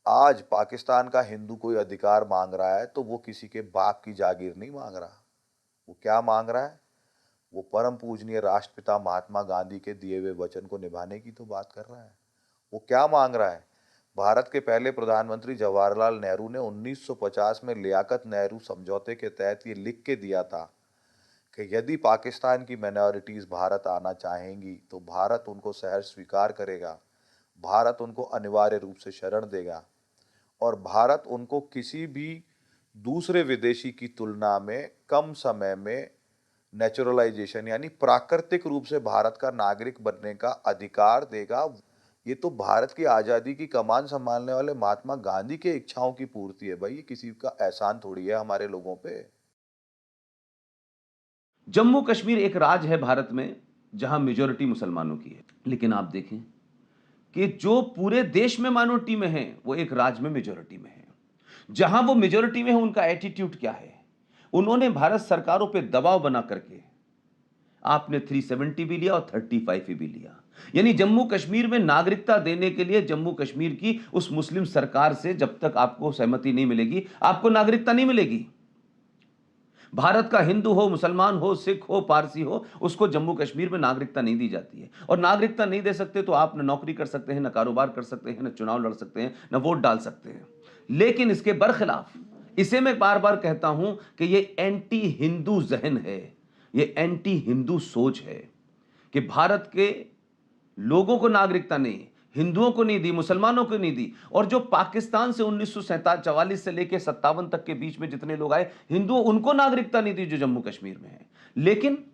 आज पाकिस्तान का हिंदू कोई अधिकार मांग रहा है तो वो किसी के बाप की जागीर नहीं मांग रहा। वो क्या मांग रहा है? वो परम पूजनीय राष्ट्रपिता महात्मा गांधी के दिए हुए वचन को निभाने की तो बात कर रहा है। वो क्या मांग रहा है? भारत के पहले प्रधानमंत्री जवाहरलाल नेहरू ने 1950 में लियाकत नेहरू समझौते के तहत ये लिख के दिया था कि यदि पाकिस्तान की माइनॉरिटीज़ भारत आना चाहेंगी तो भारत उनको सहर्ष स्वीकार करेगा, भारत उनको अनिवार्य रूप से शरण देगा और भारत उनको किसी भी दूसरे विदेशी की तुलना में कम समय में नेचुरलाइजेशन यानी प्राकृतिक रूप से भारत का नागरिक बनने का अधिकार देगा। ये तो भारत की आज़ादी की कमान संभालने वाले महात्मा गांधी के इच्छाओं की पूर्ति है भाई, ये किसी का एहसान थोड़ी है हमारे लोगों पे। जम्मू कश्मीर एक राज्य है भारत में जहां मेजॉरिटी मुसलमानों की है, लेकिन आप देखें कि जो पूरे देश में माइनॉरिटी में है वो एक राज्य में मेजॉरिटी में है। जहां वो मेजॉरिटी में है उनका एटीट्यूड क्या है? उन्होंने भारत सरकारों पे दबाव बना करके आपने 370 भी लिया और 35 भी लिया। यानी जम्मू कश्मीर में नागरिकता देने के लिए जम्मू कश्मीर की उस मुस्लिम सरकार से जब तक आपको सहमति नहीं मिलेगी आपको नागरिकता नहीं मिलेगी। भारत का हिंदू हो, मुसलमान हो, सिख हो, पारसी हो, उसको जम्मू कश्मीर में नागरिकता नहीं दी जाती है। और नागरिकता नहीं दे सकते तो आप न नौकरी कर सकते हैं, न कारोबार कर सकते हैं, न चुनाव लड़ सकते हैं, न वोट डाल सकते हैं। लेकिन इसके बरखिलाफ इसे मैं बार बार कहता हूं कि ये एंटी हिंदू जहन है, ये एंटी हिंदू सोच है कि भारत के लोगों को नागरिकता नहीं, हिंदुओं को नहीं दी, मुसलमानों को नहीं दी। और जो पाकिस्तान से 1947 से लेकर 57 तक के बीच में जितने लोग आए हिंदुओं, उनको नागरिकता नहीं दी जो जम्मू कश्मीर में है। लेकिन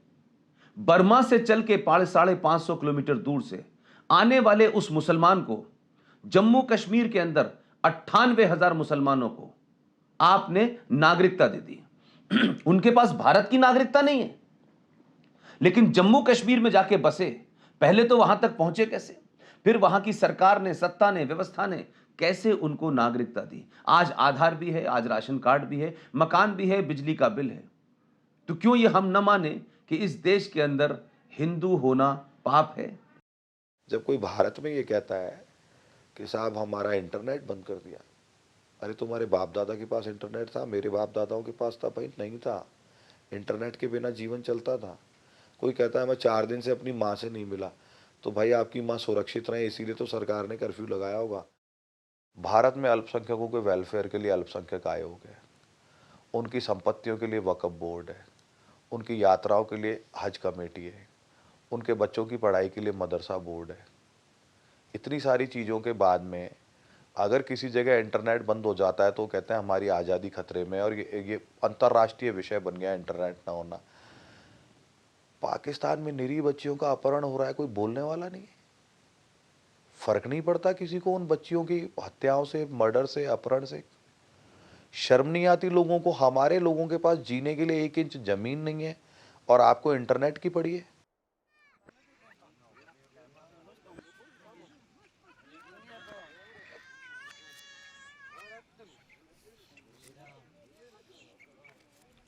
बर्मा से चल के 550 किलोमीटर दूर से आने वाले उस मुसलमान को जम्मू कश्मीर के अंदर 98,000 मुसलमानों को आपने नागरिकता दे दी। उनके पास भारत की नागरिकता नहीं है, लेकिन जम्मू कश्मीर में जाके बसे। पहले तो वहां तक पहुंचे कैसे? फिर वहां की सरकार ने, सत्ता ने, व्यवस्था ने कैसे उनको नागरिकता दी? आज आधार भी है, आज राशन कार्ड भी है, मकान भी है, बिजली का बिल है। तो क्यों ये हम न माने कि इस देश के अंदर हिंदू होना पाप है? जब कोई भारत में ये कहता है कि साहब हमारा इंटरनेट बंद कर दिया, अरे तुम्हारे बाप दादा के पास इंटरनेट था, मेरे बाप दादाओं के पास था भाई? नहीं था। इंटरनेट के बिना जीवन चलता था। कोई कहता है मैं 4 दिन से अपनी माँ से नहीं मिला, तो भाई आपकी माँ सुरक्षित रहे इसीलिए तो सरकार ने कर्फ्यू लगाया होगा। भारत में अल्पसंख्यकों के वेलफेयर के लिए अल्पसंख्यक आयोग है, उनकी संपत्तियों के लिए वक्फ बोर्ड है, उनकी यात्राओं के लिए हज कमेटी है, उनके बच्चों की पढ़ाई के लिए मदरसा बोर्ड है। इतनी सारी चीज़ों के बाद में अगर किसी जगह इंटरनेट बंद हो जाता है तो कहते हैं हमारी आज़ादी खतरे में, और ये अंतर्राष्ट्रीय विषय बन गया इंटरनेट ना होना। पाकिस्तान में निरीह बच्चियों का अपहरण हो रहा है, कोई बोलने वाला नहीं है। फर्क नहीं पड़ता किसी को उन बच्चियों की हत्याओं से, मर्डर से, अपहरण से। शर्म नहीं आती लोगों को? हमारे लोगों के पास जीने के लिए 1 इंच जमीन नहीं है और आपको इंटरनेट की पड़ी है।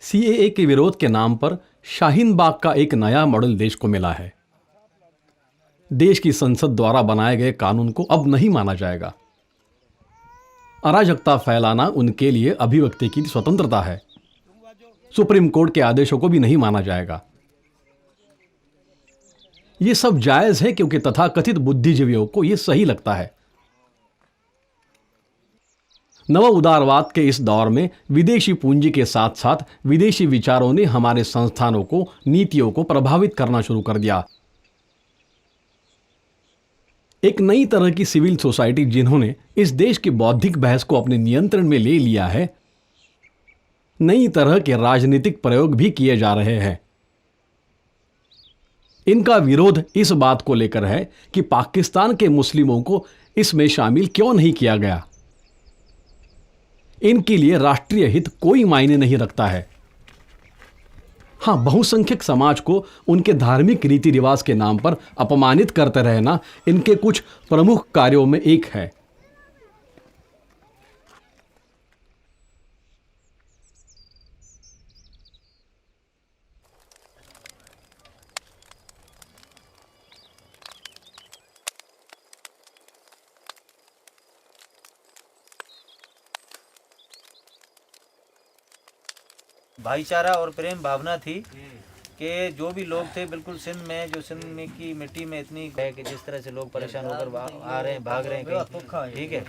सीएए के विरोध के नाम पर शाहीन बाग का एक नया मॉडल देश को मिला है। देश की संसद द्वारा बनाए गए कानून को अब नहीं माना जाएगा। अराजकता फैलाना उनके लिए अभिव्यक्ति की स्वतंत्रता है। सुप्रीम कोर्ट के आदेशों को भी नहीं माना जाएगा। यह सब जायज है क्योंकि तथाकथित बुद्धिजीवियों को यह सही लगता है। नव उदारवाद के इस दौर में विदेशी पूंजी के साथ साथ विदेशी विचारों ने हमारे संस्थानों को, नीतियों को प्रभावित करना शुरू कर दिया। एक नई तरह की सिविल सोसाइटी जिन्होंने इस देश की बौद्धिक बहस को अपने नियंत्रण में ले लिया है। नई तरह के राजनीतिक प्रयोग भी किए जा रहे हैं। इनका विरोध इस बात को लेकर है कि पाकिस्तान के मुस्लिमों को इसमें शामिल क्यों नहीं किया गया। इनके लिए राष्ट्रीय हित कोई मायने नहीं रखता है। हां, बहुसंख्यक समाज को उनके धार्मिक रीति रिवाज के नाम पर अपमानित करते रहना इनके कुछ प्रमुख कार्यों में एक है। भाईचारा और प्रेम भावना थी कि जो भी लोग थे बिल्कुल सिंध में, जो सिंध में की मिट्टी में इतनी है कि जिस तरह से लोग परेशान होकर आ रहे हैं, भाग रहे हैं कहीं, ठीक है।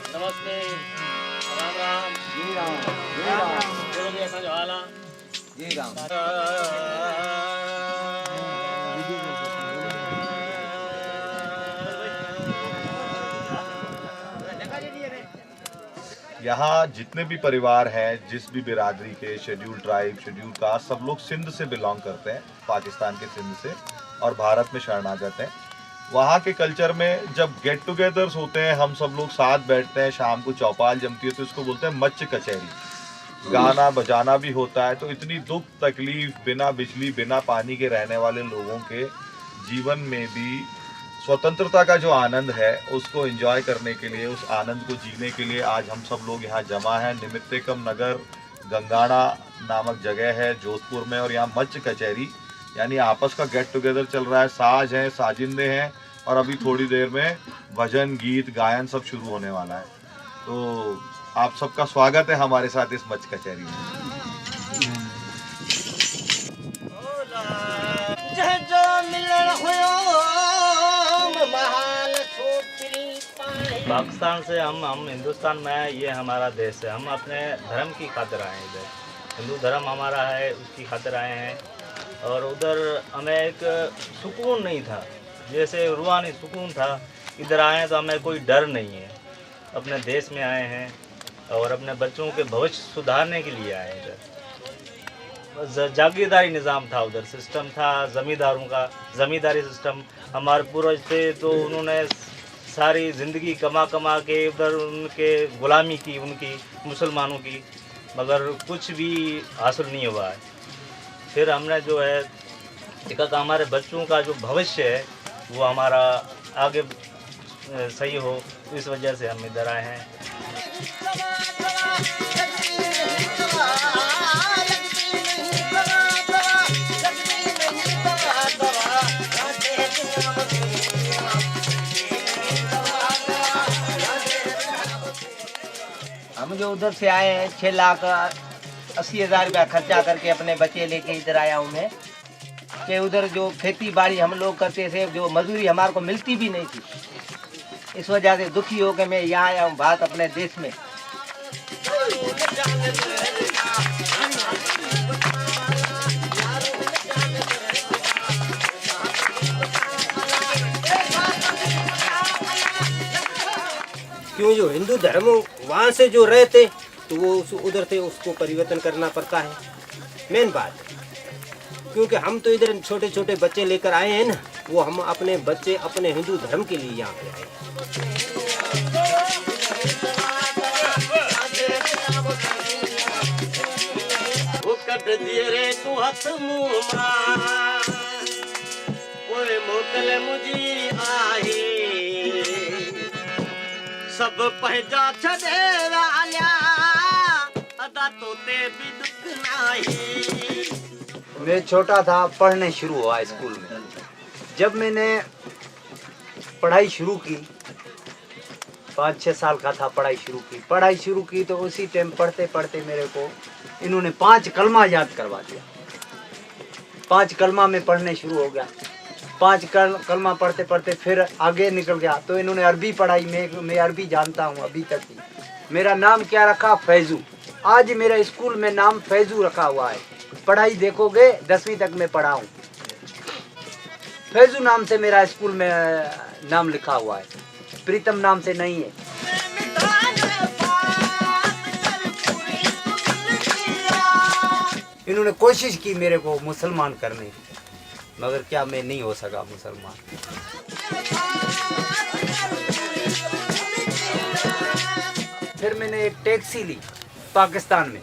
नमस्ते, राम राम, जी राम, जी राम, बोलो भी ऐसा जो हाल जी राम। यहाँ जितने भी परिवार हैं, जिस भी बिरादरी के, शेड्यूल ट्राइब, शेड्यूल कास्ट, सब लोग सिंध से बिलोंग करते हैं, पाकिस्तान के सिंध से, और भारत में शरणागत हैं। वहाँ के कल्चर में जब गेट टुगेदर्स होते हैं, हम सब लोग साथ बैठते हैं, शाम को चौपाल जमती है तो इसको बोलते हैं मच्छ कचहरी। गाना बजाना भी होता है। तो इतनी दुख तकलीफ, बिना बिजली बिना पानी के रहने वाले लोगों के जीवन में भी स्वतंत्रता का जो आनंद है उसको एंजॉय करने के लिए, उस आनंद को जीने के लिए आज हम सब लोग यहाँ जमा हैं। निमित्तेकम नगर गंगाना नामक जगह है जोधपुर में, और यहाँ मच्छ कचहरी यानी आपस का गेट टुगेदर चल रहा है। साज हैं, साजिंदे हैं, और अभी थोड़ी देर में भजन गीत गायन सब शुरू होने वाला है। तो आप सबका स्वागत है हमारे साथ इस मच्छ कचहरी में। पाकिस्तान से हम हिंदुस्तान में आए, ये हमारा देश है। हम अपने धर्म की खातिर आए हैं इधर। हिंदू धर्म हमारा है, उसकी खातिर आए हैं। और उधर हमें एक सुकून नहीं था, जैसे रूहानी सुकून था। इधर आए तो हमें कोई डर नहीं है। अपने देश में आए हैं और अपने बच्चों के भविष्य सुधारने के लिए आए इधर। जागीरदारी निज़ाम था उधर, सिस्टम था ज़मींदारों का, ज़मींदारी सिस्टम। हमारे पूर्वज थे तो उन्होंने सारी ज़िंदगी कमा के उधर उनके ग़ुलामी की, उनकी मुसलमानों की, मगर कुछ भी हासिल नहीं हुआ है। फिर हमने जो है देखा कि हमारे बच्चों का जो भविष्य है वो हमारा आगे सही हो, इस वजह से हम इधर आए हैं। हम जो उधर से आए हैं 6,80,000 रुपया खर्चा करके अपने बच्चे लेके इधर आया हूँ मैं, कि उधर जो खेती बाड़ी हम लोग करते थे, जो मजदूरी हमारे को मिलती भी नहीं थी। इस वजह से दुखी होकर मैं यहाँ आया हूँ भारत अपने देश में। क्यों जो हिंदू धर्म वहाँ से जो रहते तो वो उधर से उसको परिवर्तन करना पड़ता है, मेन बात। क्योंकि हम तो इधर छोटे छोटे बच्चे लेकर आए हैं ना, वो हम अपने बच्चे अपने हिंदू धर्म के लिए यहाँ पे आए हैं। सब पहजा छदे वाल्या अदा तोते भी दुख नाही। मैं छोटा था, पढ़ने शुरू हुआ स्कूल में। जब मैंने पढ़ाई शुरू की, 5-6 साल का था, पढ़ाई शुरू की तो उसी टाइम पढ़ते पढ़ते मेरे को इन्होंने 5 कलमा याद करवा दिया। 5 कलमा में पढ़ने शुरू हो गया। 5 कलमा पढ़ते पढ़ते फिर आगे निकल गया तो इन्होंने अरबी पढ़ाई। मैं अरबी जानता हूँ अभी तक ही। मेरा नाम क्या रखा? फैजू। आज मेरा स्कूल में नाम फैजू रखा हुआ है। पढ़ाई देखोगे 10वीं तक मैं पढ़ा हूँ। फैजू नाम से मेरा स्कूल में नाम लिखा हुआ है, प्रीतम नाम से नहीं है। इन्होंने कोशिश की मेरे को मुसलमान करने की, मगर क्या मैं नहीं हो सका मुसलमान। फिर मैंने एक टैक्सी ली पाकिस्तान में।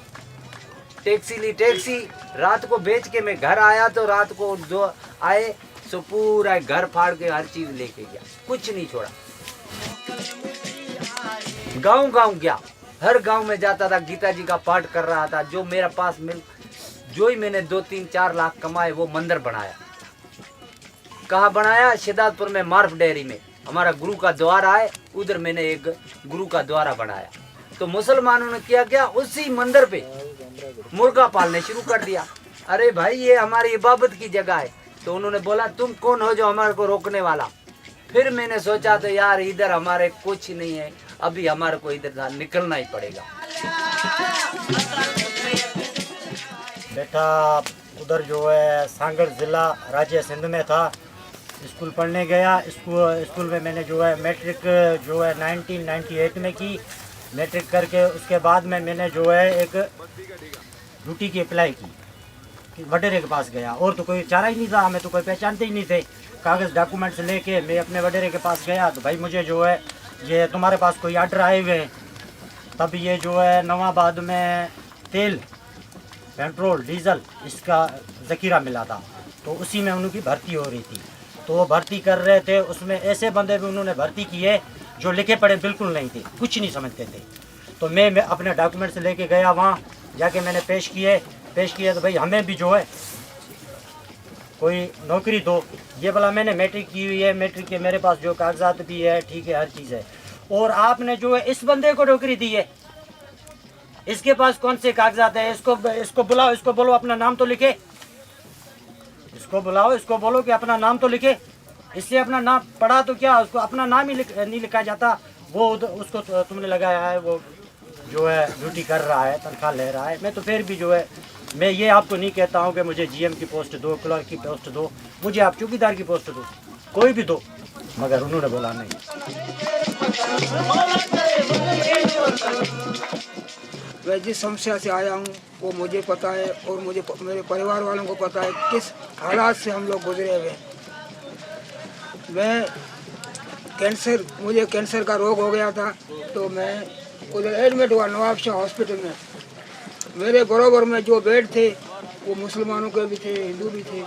टैक्सी रात को बेच के मैं घर आया तो रात को जो आए सो पूरा घर फाड़ के हर चीज लेके गया, कुछ नहीं छोड़ा। गांव गया, हर गांव में जाता था, गीता जी का पाठ कर रहा था। जो मेरा पास जो ही मैंने 2-3-4 लाख कमाए वो मंदिर बनाया। कहाँ बनाया? शिदातपुर में मार्फ डेयरी में। हमारा गुरु का द्वार है, उधर मैंने एक गुरु का द्वारा बनाया। तो मुसलमानों ने क्या किया, उसी मंदिर पे मुर्गा पालने शुरू कर दिया। अरे भाई ये हमारी इबादत की जगह है। तो उन्होंने बोला तुम कौन हो जो हमारे को रोकने वाला। फिर मैंने सोचा तो यार इधर हमारे कुछ नहीं है, अभी हमारे को इधर निकलना ही पड़ेगा। बेटा उधर जो है सांगड़ जिला राज्य सिंध में था, स्कूल पढ़ने गया। स्कूल में मैंने जो है मैट्रिक जो है 1998 में की। मैट्रिक करके उसके बाद में मैंने जो है एक ड्यूटी की अप्लाई की, वडेरे के पास गया। और तो कोई चारा ही नहीं था, हमें तो कोई पहचानते ही नहीं थे। कागज़ डॉक्यूमेंट्स लेके मैं अपने वडेरे के पास गया। तो भाई मुझे जो है ये तुम्हारे पास कोई आर्डर आए हुए हैं। तब ये जो है नवाबाद में तेल, पेट्रोल, डीजल इसका ज़ख़ीरा मिला था। तो उसी में उनकी भर्ती हो रही थी। तो वो भर्ती कर रहे थे, उसमें ऐसे बंदे भी उन्होंने भर्ती किए जो लिखे पढ़े बिल्कुल नहीं थे, कुछ नहीं समझते थे। तो मैं अपने डॉक्यूमेंट्स लेके गया, वहाँ जाके मैंने पेश किए तो भाई हमें भी जो है कोई नौकरी दो। ये बोला मैंने मैट्रिक की हुई है, मैट्रिक के मेरे पास जो कागजात भी है, ठीक है, हर चीज़ है। और आपने जो है इस बंदे को नौकरी दी है, इसके पास कौन से कागजात है? इसको बुलाओ, इसको बोलो अपना नाम तो लिखे। इसको बुलाओ, इसको बोलो कि अपना नाम तो लिखे। इससे अपना नाम पढ़ा तो क्या, उसको अपना नाम ही नहीं लिखा जाता। वो उसको तुमने लगाया है, वो जो है ड्यूटी कर रहा है, तनख्वाह ले रहा है। मैं तो फिर भी जो है मैं ये आपको नहीं कहता हूँ कि मुझे जीएम की पोस्ट दो, क्लर्क की पोस्ट दो, मुझे आप चौकीदार की पोस्ट दो, कोई भी दो। मगर उन्होंने बोला नहीं। मैं जिस समस्या से आया हूँ वो मुझे पता है और मुझे मेरे परिवार वालों को पता है किस हालात से हम लोग गुजरे हुए हैं। मुझे कैंसर का रोग हो गया था। तो मैं उधर एडमिट हुआ नवाबशाह हॉस्पिटल में। मेरे बराबर में जो बेड थे वो मुसलमानों के भी थे, हिंदू भी थे।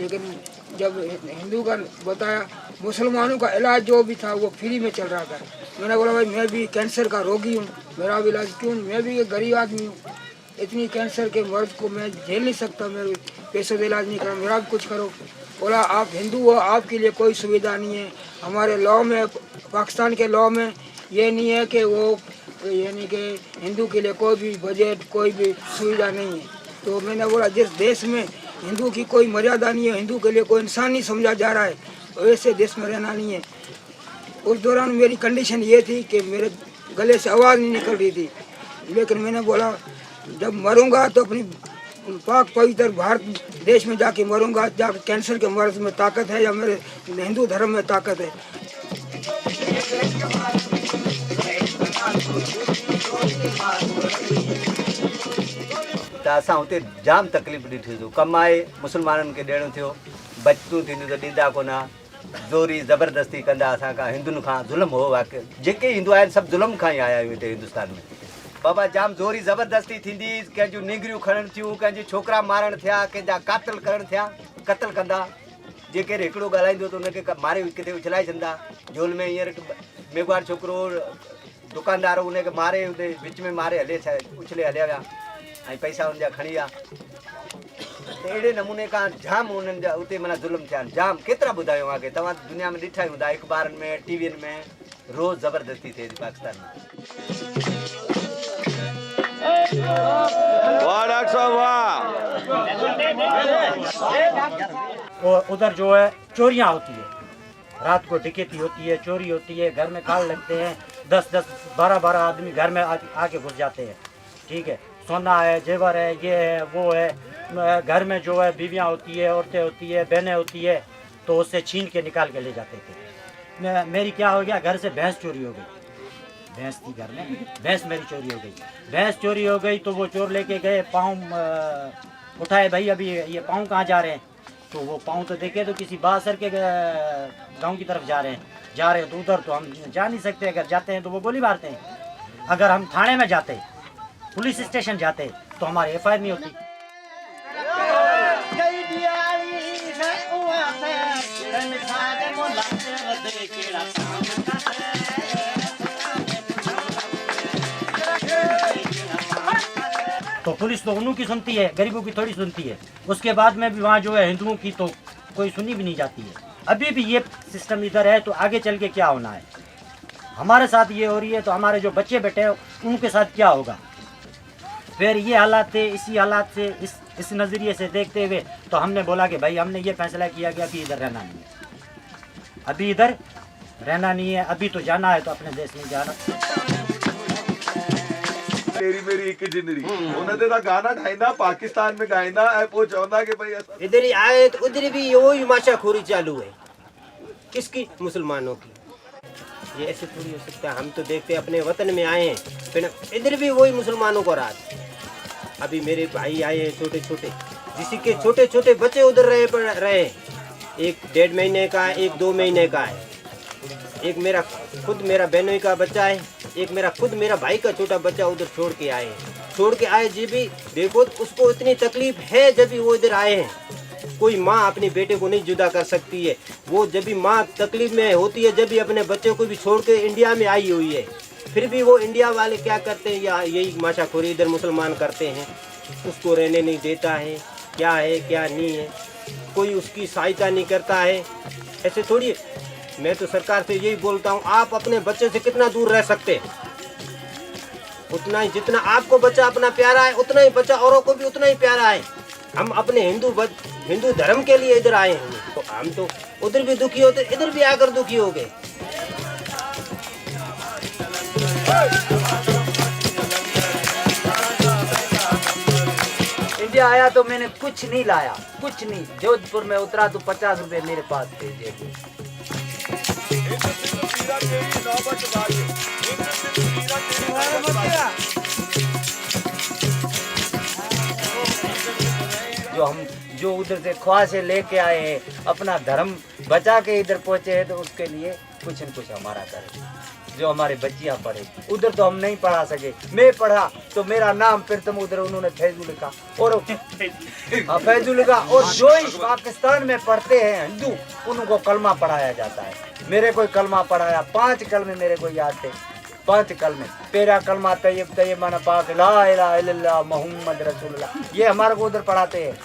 लेकिन जब हिंदू का बताया, मुसलमानों का इलाज जो भी था वो फ्री में चल रहा था। मैंने बोला भाई मैं भी कैंसर का रोगी हूँ, मेरा भी इलाज क्यों, मैं भी एक गरीब आदमी हूँ, इतनी कैंसर के मर्ज को मैं झेल नहीं सकता, मेरे पैसों से इलाज नहीं करा, मेरा भी कुछ करो। बोला आप हिंदू हो, आपके लिए कोई सुविधा नहीं है। हमारे लॉ में, पाकिस्तान के लॉ में ये नहीं है कि वो यानी कि हिंदू के लिए कोई भी बजट, कोई भी सुविधा नहीं है। तो मैंने बोला जिस देश में हिंदू की कोई मर्यादा नहीं है, हिंदू के लिए कोई इंसान नहीं समझा जा रहा है, वैसे देश में रहना नहीं है। उस दौरान मेरी कंडीशन ये थी कि मेरे गले से आवाज़ नहीं निकल रही थी। लेकिन मैंने बोला जब मरूंगा तो अपनी पाक पवित्र भारत देश में जाके मरूंगा, जाकर कैंसर के मर्ज में ताकत है या मेरे हिंदू धर्म में ताकत है। तो असां हुते जाम तकलीफ़ ॾिठी थी। कमाए मुसलमाननि खे ॾियणो थियो, बचतूं थींदियूं त ॾींदा कोन, ज़ोरी ज़बरदस्ती कंदा असांखां, हिंदुनि खां ज़ुल्म हो। वाक़ई जेके हिंदू आहिनि सभु ज़ुल्म खां ई आया आहियूं हिते हिंदुस्तान में। बाबा जाम ज़ोरी ज़बरदस्ती थींदी, कंहिंजूं निगरियूं खणनि थियूं, कंहिंजी छोकिरा मारण थिया, कंहिंजा क़ातल करण थिया, क़तल कंदा। जेके हिकिड़ो ॻाल्हाईंदो त हुनखे मारे किथे उछलाए छॾंदा जेल में। हींअर मेघवार छोकिरो दुकानदार उनखे मारे, उते विच में मारे हले उछले हलिया विया ऐं पैसा हुनजा खणी विया। त अहिड़े नमूने खां जाम उन्हनि जा उते माना ज़ुल्म थिया आहिनि। जाम केतिरा ॿुधायूं आगे, तव्हां दुनिया में ॾिठा ई हूंदा, अख़बारनि में, टीवीअनि में, रोज़ ज़बरदस्ती थिए थी पाकिस्तान में। और उधर जो है चोरियां होती है, रात को डकैती होती है, चोरी होती है, घर में काल लगते हैं, 10-10, 12-12 आदमी घर में आके घुस जाते हैं। ठीक है, सोना है, जेवर है, ये है, वो है। घर में जो है बीवियां होती है, औरतें होती है, बहनें होती है, तो उससे छीन के निकाल के ले जाते थे। मेरी क्या हो गया, घर से भैंस चोरी हो गई। भैंस थी घर में, भैंस मेरी चोरी हो गई। भैंस चोरी हो गई तो वो चोर लेके गए, पाँव उठाए, भाई अभी ये पाँव कहाँ जा रहे हैं? तो वो पाँव तो देखे तो किसी बासर के गांव की तरफ जा रहे हैं तो उधर तो हम जा नहीं सकते। अगर जाते हैं तो वो गोली मारते हैं। अगर हम थाने में जाते, पुलिस स्टेशन जाते, तो हमारी FIR नहीं होती। तो पुलिस तो उन्हों की सुनती है, गरीबों की थोड़ी सुनती है। उसके बाद में भी वहाँ जो है हिंदुओं की तो कोई सुनी भी नहीं जाती है। अभी भी ये सिस्टम इधर है तो आगे चल के क्या होना है। हमारे साथ ये हो रही है तो हमारे जो बच्चे बैठे हैं उनके साथ क्या होगा। फिर ये हालात थे, इसी हालात से इस नज़रिए से देखते हुए तो हमने बोला कि भाई हमने ये फैसला किया कि अभी इधर रहना नहीं है, अभी इधर रहना नहीं है, अभी तो जाना है तो अपने देश में जाना। तेरी मेरी एक जिंदगी उन्होंने तो गाना ढाइना पाकिस्तान में गाइना है वो चाहता कि भाई इधर ही आए तो उधर भी वही माशाखोरी चालू है। किसकी? मुसलमानों की। ये ऐसे थोड़ी हो सकता है। हम तो देखते हैं अपने वतन में आए हैं, फिर इधर भी वही मुसलमानों को राज। अभी मेरे भाई आए हैं छोटे छोटे, जिसके के छोटे छोटे बच्चे उधर रहे, एक 1.5 महीने का है, एक 2 महीने का है, एक मेरा बहनोई का बच्चा है, एक मेरा भाई का छोटा बच्चा उधर छोड़ के आए जी भी देखो उसको इतनी तकलीफ है जब भी वो इधर आए हैं। कोई माँ अपने बेटे को नहीं जुदा कर सकती है। वो जब भी माँ तकलीफ में होती है, जब भी अपने बच्चे को भी छोड़ के इंडिया में आई हुई है, फिर भी वो इंडिया वाले क्या करते हैं, या यही माशाखोरी इधर मुसलमान करते हैं, उसको रहने नहीं देता है, क्या है क्या नहीं है, कोई उसकी सहायता नहीं करता है। ऐसे थोड़ी। मैं तो सरकार से यही बोलता हूँ, आप अपने बच्चे से कितना दूर रह सकते हैं, उतना ही, जितना आपको बच्चा अपना प्यारा है उतना ही बच्चा औरों को भी उतना ही प्यारा है। हम अपने हिंदू धर्म के लिए इधर आए हैं, तो हम तो उधर भी दुखी होते, इधर भी आकर दुखी हो गए। इंडिया आया तो मैंने कुछ नहीं लाया, कुछ नहीं। जोधपुर में उतरा तो 50 रुपए मेरे पास थे जेब में। जो उधर से ख्वाह से लेके आए हैं, अपना धर्म बचा के इधर पहुंचे हैं, तो उसके लिए कुछ न कुछ हमारा करें। जो हमारे बच्चियां पढ़े, उधर तो हम नहीं पढ़ा सके। मैं पढ़ा तो मेरा नाम फिर तुम उधर उन्होंने फैजू लिखा और फैजू लिखा, और जो ही पाकिस्तान में पढ़ते हैं हिंदू, उनको कलमा पढ़ाया जाता है। मेरे कोई कलमा पढ़ाया, 5 कलमे मेरे को याद थे, 5 कलमे। पहला कलमा तैयब तैयब माना पाक ला इलाहा इल्लल्लाह मुहम्मद रसूलुल्लाह, ये हमारे को उधर पढ़ाते हैं।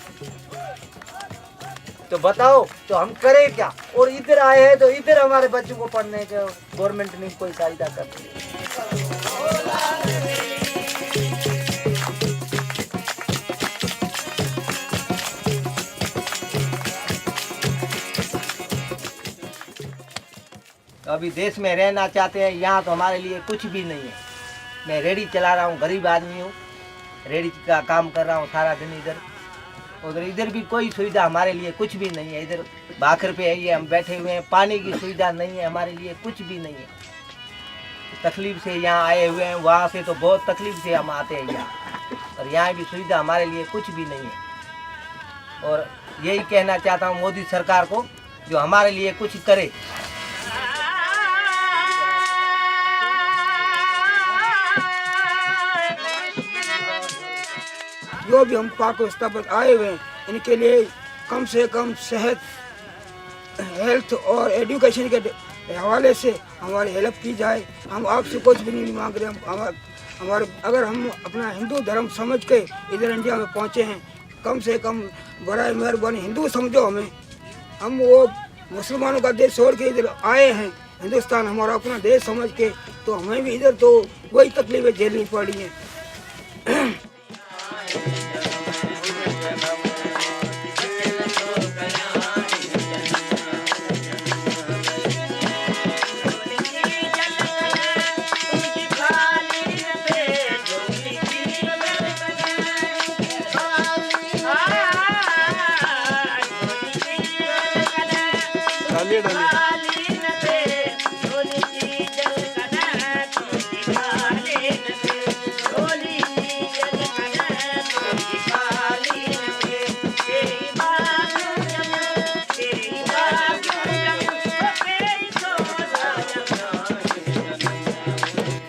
तो बताओ तो हम करें क्या। और इधर आए हैं तो इधर हमारे बच्चों को पढ़ने के गवर्नमेंट नहीं कोई सहायता करती है। तो अभी देश में रहना चाहते हैं, यहाँ तो हमारे लिए कुछ भी नहीं है। मैं रेहड़ी चला रहा हूँ, गरीब आदमी हूँ, रेहड़ी का काम कर रहा हूँ सारा दिन इधर उधर। इधर भी कोई सुविधा हमारे लिए कुछ भी नहीं है। इधर बाखर पे है, ये हम बैठे हुए हैं, पानी की सुविधा नहीं है, हमारे लिए कुछ भी नहीं है। तकलीफ से यहाँ आए हुए हैं, वहाँ से तो बहुत तकलीफ से हम आते हैं यहाँ, और यहाँ भी सुविधा हमारे लिए कुछ भी नहीं है। और यही कहना चाहता हूँ मोदी सरकार को, जो हमारे लिए कुछ करे। जो भी हम पाकिस्तान पर आए हुए हैं, इनके लिए कम से कम सेहत, हेल्थ और एजुकेशन के हवाले से हमारी हेल्प की जाए। हम आपसे कुछ भी नहीं मांग रहे। हमारे अगर हम अपना हिंदू धर्म समझ के इधर इंडिया में पहुँचे हैं, कम से कम बराए मेहरबानी हिंदू समझो हमें। हम वो मुसलमानों का देश छोड़ के इधर आए हैं, हिंदुस्तान हमारा अपना देश समझ के, तो हमें भी इधर तो वही तकलीफें झेलनी पड़ी हैं।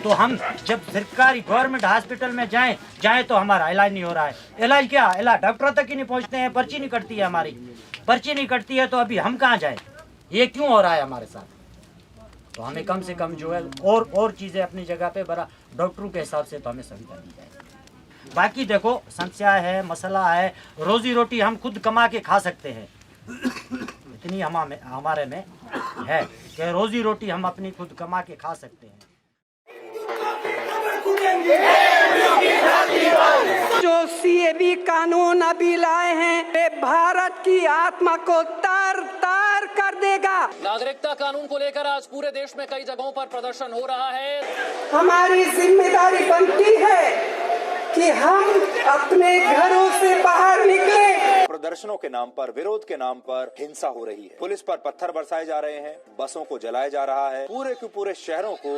तो हम जब सरकारी गवर्नमेंट हॉस्पिटल में जाएं तो हमारा इलाज नहीं हो रहा है। इलाज क्या, इलाज डॉक्टर तक ही नहीं पहुंचते हैं, पर्ची नहीं कटती है, हमारी पर्ची नहीं कटती है, तो अभी हम कहाँ जाएं? ये क्यों हो रहा है हमारे साथ? तो हमें कम से कम जो है और चीज़ें अपनी जगह पे बड़ा डॉक्टरों के हिसाब से तो हमें सुविधा दी जाए। बाकी देखो समस्या है, मसला है, रोजी रोटी हम खुद कमा के खा सकते हैं, इतनी हमारे में है कि रोजी रोटी हम अपनी खुद कमा के खा सकते हैं। जो सीएबी कानून अभी लाए हैं वे भारत की आत्मा को तार तार कर देगा। नागरिकता कानून को लेकर आज पूरे देश में कई जगहों पर प्रदर्शन हो रहा है। हमारी जिम्मेदारी बनती है कि हम अपने घरों से बाहर निकले। प्रदर्शनों के नाम पर, विरोध के नाम पर हिंसा हो रही है। पुलिस पर पत्थर बरसाए जा रहे हैं, बसों को जलाया जा रहा है, पूरे के पूरे शहरों को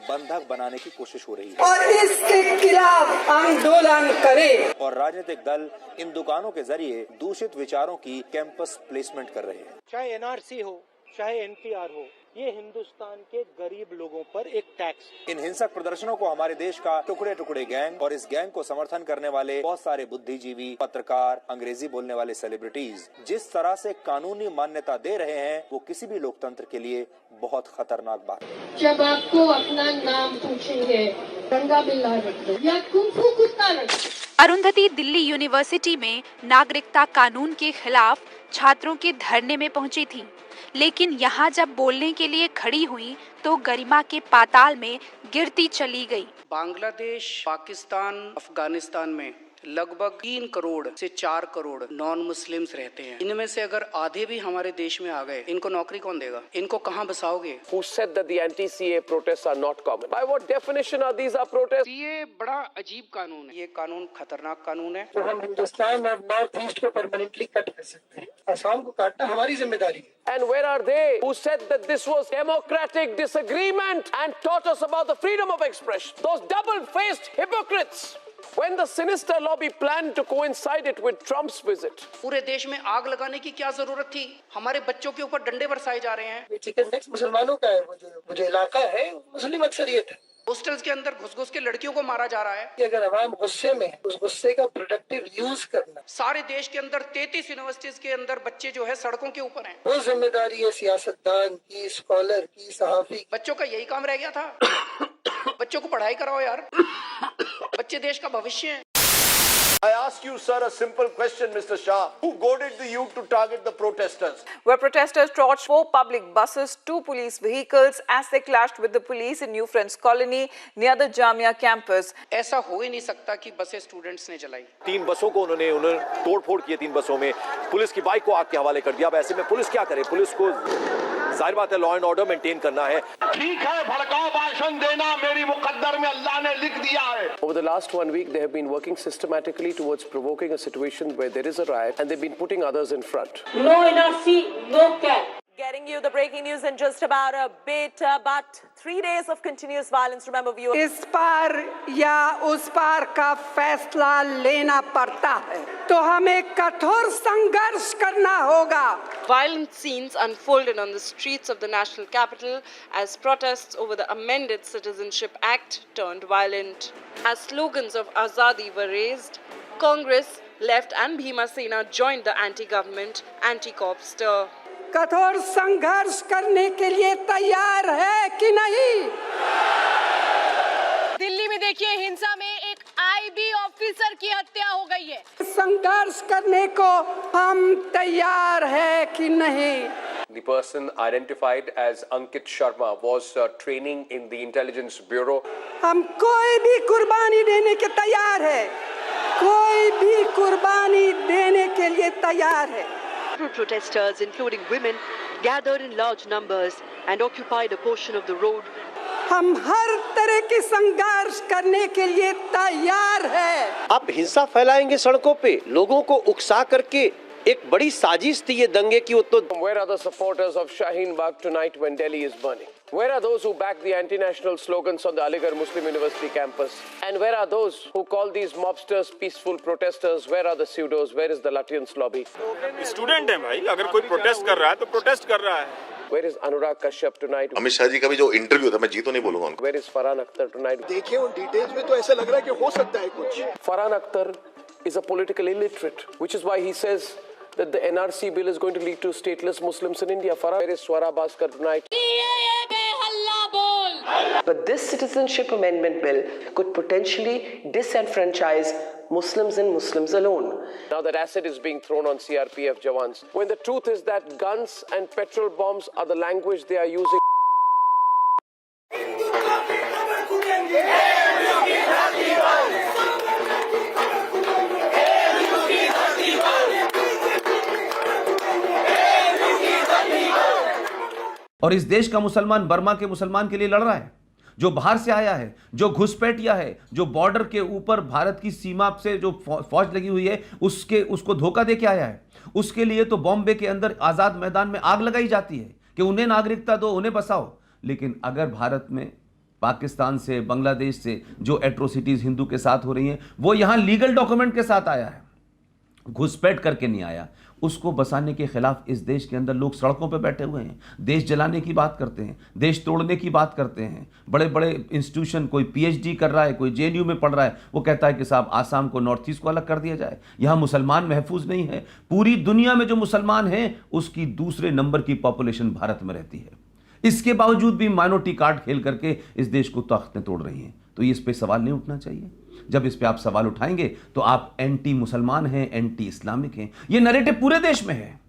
बंधक बनाने की कोशिश हो रही है और इसके खिलाफ आंदोलन करें। और राजनीतिक दल इन दुकानों के जरिए दूषित विचारों की कैंपस प्लेसमेंट कर रहे हैं। चाहे एनआरसी हो, चाहे एनपीआर हो, ये हिंदुस्तान के गरीब लोगों पर एक टैक्स। इन हिंसक प्रदर्शनों को हमारे देश का टुकड़े टुकड़े गैंग और इस गैंग को समर्थन करने वाले बहुत सारे बुद्धिजीवी, पत्रकार, अंग्रेजी बोलने वाले सेलिब्रिटीज जिस तरह से कानूनी मान्यता दे रहे हैं वो किसी भी लोकतंत्र के लिए बहुत खतरनाक बात है। जब आपको अपना नाम पूछेंगे, रंगा बिल्ला रख दो या कुंफू कुत्ता रख दो। अरुंधति दिल्ली यूनिवर्सिटी में नागरिकता कानून के खिलाफ छात्रों के धरने में पहुंची थी, लेकिन यहाँ जब बोलने के लिए खड़ी हुई तो गरिमा के पाताल में गिरती चली गई। बांग्लादेश, पाकिस्तान, अफगानिस्तान में लगभग 3 करोड़ से 4 करोड़ नॉन मुस्लिम्स रहते हैं। इनमें से अगर आधे भी हमारे देश में आ गए, इनको नौकरी कौन देगा? इनको कहाँ बसाओगे? Who said that the anti-CA protests are not common? By what definition are these protests? ये बड़ा अजीब कानून है। ये कानून खतरनाक कानून है। तो हम हिंदुस्तान और नॉर्थ ईस्ट को परमानेंटली कट कर सकते हैं। असम को काटना हमारी जिम्मेदारी है। And where are they who said that this was democratic disagreement and taught us about the freedom of expression? Those double-faced hypocrites. When the sinister lobby planned to coincide it with Trump's visit. पूरे देश में आग लगाने की क्या जरूरत थी? हमारे बच्चों के ऊपर डंडे बरसाए जा रहे हैं। चिकन नेक्स्ट मुसलमानों का है, वो जो इलाका है मुस्लिम अक्सरियत है। हॉस्टल्स के अंदर घुस-घुस के लड़कियों को मारा जा रहा है। कि अगर आवाम गुस्से में है, उस गुस्से का प्रोडक्टिव यूज करना। सारे देश के अंदर 33 यूनिवर्सिटीज के अंदर बच्चे जो है सड़कों के ऊपर हैं। वो जिम्मेदारी है सियासतदान की, स्कॉलर की, सहाफी। बच्चों का यही काम रह गया था। बच्चों को पढ़ाई कराओ यार, बच्चे देश का भविष्य हैं। I ask you, sir, a simple question, Mr. Shah. Who goaded the youth to target the protesters? Where protesters torched 4 public buses, 2 police vehicles as they clashed with the police in New Friends Colony near the Jamia campus. ऐसा हो ही नहीं सकता कि बसें students ने जलाई। 3 बसों को उन्होंने तोड़फोड़ किए। 3 बसों में पुलिस की बाइक को आग के हवाले कर दिया। अब ऐसे में पुलिस क्या करे? पुलिस को जाहिर बात है लॉ एंड ऑर्डर मेंटेन करना है। ठीक है, भड़काऊ भाषण देना मेरी मुकद्दर में अल्लाह ने लिख दिया है। Over the last 1 week, they have been working systematically towards provoking a situation where there is a riot and they've been putting others in front. No NRC, no cap. Getting you the breaking news in just about a bit, but 3 days of continuous violence. Remember, viewers. इस पार या उस पार का फैसला लेना पड़ता है, तो हमें कठोर संघर्ष करना होगा। Violent scenes unfolded on the streets of the national capital as protests over the amended Citizenship Act turned violent. As slogans of Azadi were raised, Congress, Left and Bhima Sena joined the anti-government, anti-cop stir. कठोर संघर्ष करने के लिए तैयार है कि नहीं? दिल्ली में देखिए, हिंसा में एक आईबी ऑफिसर की हत्या हो गई है। संघर्ष करने को हम तैयार है कि नहीं? The person identified as Ankit Sharma was training in the Intelligence Bureau. हम कोई भी कुर्बानी देने के तैयार है, कोई भी कुर्बानी देने के लिए तैयार है। Protesters, including women, gathered in large numbers and occupied a portion of the road. हम हर तरह की संघर्ष करने के लिए तैयार है। आप हिंसा फैलाएंगे सड़कों पे, लोगों को उकसा करके। एक बड़ी साजिश थी ये दंगे की। वो तो Where are the supporters of Shaheen Bagh tonight when Delhi is burning? Where are those who back the anti-national slogans on the Aligarh Muslim University campus? And where are those who call these mobsters peaceful protesters? Where are the pseudos? Where is the Latvians lobby? Student है भाई, अगर कोई protest कर रहा है तो protest कर रहा है। Where is Anurag Kashyap tonight? Amit Shah ji का भी जो इंटरव्यू था, मैं जी तो नहीं बोलूंगा उनको। Where is Farhan Akhtar tonight? देखिए उन डिटेल्स में तो ऐसा लग रहा है कि हो सकता है कुछ। Farhan Akhtar is a political illiterate, which is why he says that the NRC bill is going to lead to stateless Muslims in India. Farhan, where is Swara Bhaskar tonight? But this citizenship amendment bill could potentially disenfranchise Muslims and Muslims alone. Now that acid is being thrown on CRPF jawans, when the truth is that guns and petrol bombs are the language they are using. और इस देश का मुसलमान Burma के मुसलमान के लिए लड़ रहा है, जो बाहर से आया है, जो घुसपैठिया है, जो बॉर्डर के ऊपर भारत की सीमा से जो फौज लगी हुई है उसको धोखा दे के आया है। उसके लिए तो बॉम्बे के अंदर आज़ाद मैदान में आग लगाई जाती है कि उन्हें नागरिकता दो, उन्हें बसाओ। लेकिन अगर भारत में पाकिस्तान से, बांग्लादेश से जो एट्रोसिटीज़ हिंदू के साथ हो रही हैं, वो यहाँ लीगल डॉक्यूमेंट के साथ आया है, घुसपैठ करके नहीं आया। उसको बसाने के खिलाफ इस देश के अंदर लोग सड़कों पर बैठे हुए हैं, देश जलाने की बात करते हैं, देश तोड़ने की बात करते हैं। बड़े बड़े इंस्टीट्यूशन, कोई पीएचडी कर रहा है, कोई जेएनयू में पढ़ रहा है, वो कहता है कि साहब आसाम को, नॉर्थ ईस्ट को अलग कर दिया जाए, यहाँ मुसलमान महफूज नहीं है। पूरी दुनिया में जो मुसलमान हैं उसकी दूसरे नंबर की पॉपुलेशन भारत में रहती है। इसके बावजूद भी माइनॉरिटी कार्ड खेल करके इस देश को तख्तें तोड़ रही हैं। तो इस पर सवाल नहीं उठना चाहिए। जब इस पे आप सवाल उठाएंगे तो आप एंटी मुसलमान हैं, एंटी इस्लामिक हैं। ये नैरेटिव पूरे देश में है।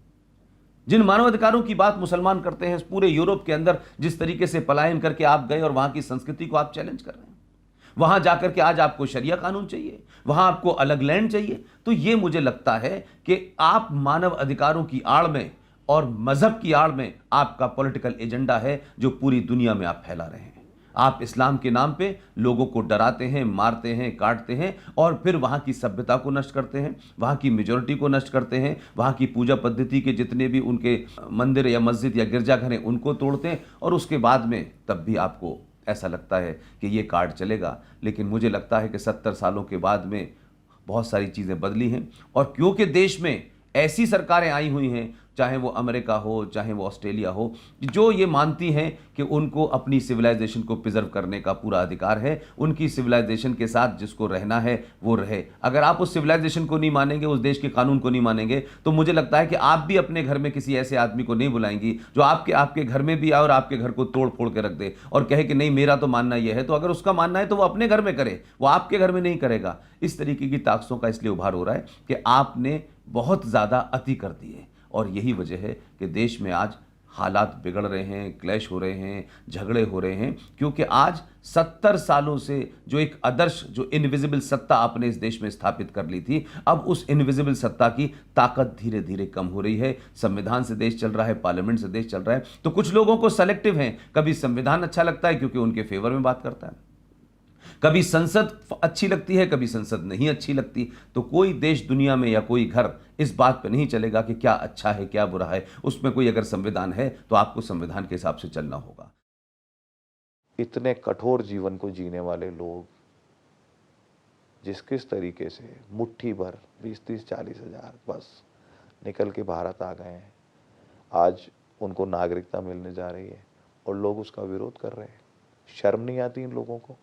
जिन मानवाधिकारों की बात मुसलमान करते हैं, पूरे यूरोप के अंदर जिस तरीके से पलायन करके आप गए और वहां की संस्कृति को आप चैलेंज कर रहे हैं, वहां जाकर के आज आपको शरिया कानून चाहिए, वहां आपको अलग लैंड चाहिए। तो ये मुझे लगता है कि आप मानव अधिकारों की आड़ में और मजहब की आड़ में आपका पॉलिटिकल एजेंडा है जो पूरी दुनिया में आप फैला रहे हैं। आप इस्लाम के नाम पे लोगों को डराते हैं, मारते हैं, काटते हैं और फिर वहाँ की सभ्यता को नष्ट करते हैं, वहाँ की मेजॉरिटी को नष्ट करते हैं, वहाँ की पूजा पद्धति के जितने भी उनके मंदिर या मस्जिद या गिरजाघर हैं उनको तोड़ते हैं। और उसके बाद में तब भी आपको ऐसा लगता है कि ये कार्ड चलेगा। लेकिन मुझे लगता है कि 70 सालों के बाद में बहुत सारी चीज़ें बदली हैं। और क्योंकि देश में ऐसी सरकारें आई हुई हैं, चाहे वो अमेरिका हो, चाहे वो ऑस्ट्रेलिया हो, जो ये मानती हैं कि उनको अपनी सिविलाइजेशन को प्रिजर्व करने का पूरा अधिकार है, उनकी सिविलाइजेशन के साथ जिसको रहना है वो रहे। अगर आप उस सिविलाइजेशन को नहीं मानेंगे, उस देश के कानून को नहीं मानेंगे, तो मुझे लगता है कि आप भी अपने घर में किसी ऐसे आदमी को नहीं बुलाएंगी जो आपके घर में भी आए और आपके घर को तोड़ फोड़ के रख दे और कहे कि नहीं मेरा तो मानना यह है। तो अगर उसका मानना है तो वो अपने घर में करे, वो आपके घर में नहीं करेगा। इस तरीके की ताकतों का इसलिए उभार हो रहा है कि आपने बहुत ज़्यादा अति कर दिए। और यही वजह है कि देश में आज हालात बिगड़ रहे हैं, क्लैश हो रहे हैं, झगड़े हो रहे हैं, क्योंकि आज 70 सालों से जो एक आदर्श, जो इनविजिबल सत्ता आपने इस देश में स्थापित कर ली थी, अब उस इनविजिबल सत्ता की ताकत धीरे धीरे कम हो रही है। संविधान से देश चल रहा है, पार्लियामेंट से देश चल रहा है। तो कुछ लोगों को सेलेक्टिव हैं, कभी संविधान अच्छा लगता है क्योंकि उनके फेवर में बात करता है, कभी संसद अच्छी लगती है, कभी संसद नहीं अच्छी लगती। तो कोई देश दुनिया में या कोई घर इस बात पर नहीं चलेगा कि क्या अच्छा है क्या बुरा है। उसमें कोई अगर संविधान है तो आपको संविधान के हिसाब से चलना होगा। इतने कठोर जीवन को जीने वाले लोग जिस किस तरीके से मुट्ठी भर 20-30-40 हज़ार बस निकल के भारत आ गए हैं, आज उनको नागरिकता मिलने जा रही है और लोग उसका विरोध कर रहे हैं। शर्म नहीं आती इन लोगों को?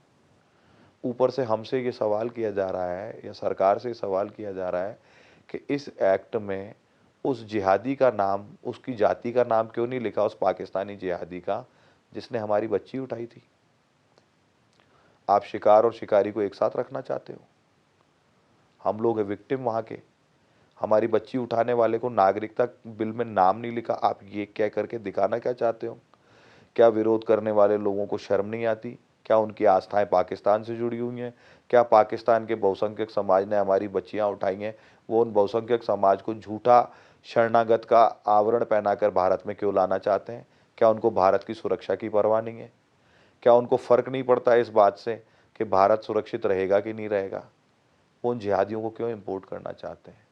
ऊपर से हमसे ये सवाल किया जा रहा है या सरकार से सवाल किया जा रहा है कि इस एक्ट में उस जिहादी का नाम, उसकी जाति का नाम क्यों नहीं लिखा, उस पाकिस्तानी जिहादी का जिसने हमारी बच्ची उठाई थी। आप शिकार और शिकारी को एक साथ रखना चाहते हो। हम लोग है विक्टिम वहाँ के। हमारी बच्ची उठाने वाले को नागरिकता बिल में नाम नहीं लिखा, आप ये कह करके दिखाना क्या चाहते हो? क्या विरोध करने वाले लोगों को शर्म नहीं आती? क्या उनकी आस्थाएं पाकिस्तान से जुड़ी हुई हैं? क्या पाकिस्तान के बहुसंख्यक समाज ने हमारी बच्चियां उठाई हैं, वो उन बहुसंख्यक समाज को झूठा शरणागत का आवरण पहनाकर भारत में क्यों लाना चाहते हैं? क्या उनको भारत की सुरक्षा की परवाह नहीं है? क्या उनको फ़र्क नहीं पड़ता इस बात से कि भारत सुरक्षित रहेगा कि नहीं रहेगा? उन जिहादियों को क्यों इम्पोर्ट करना चाहते हैं?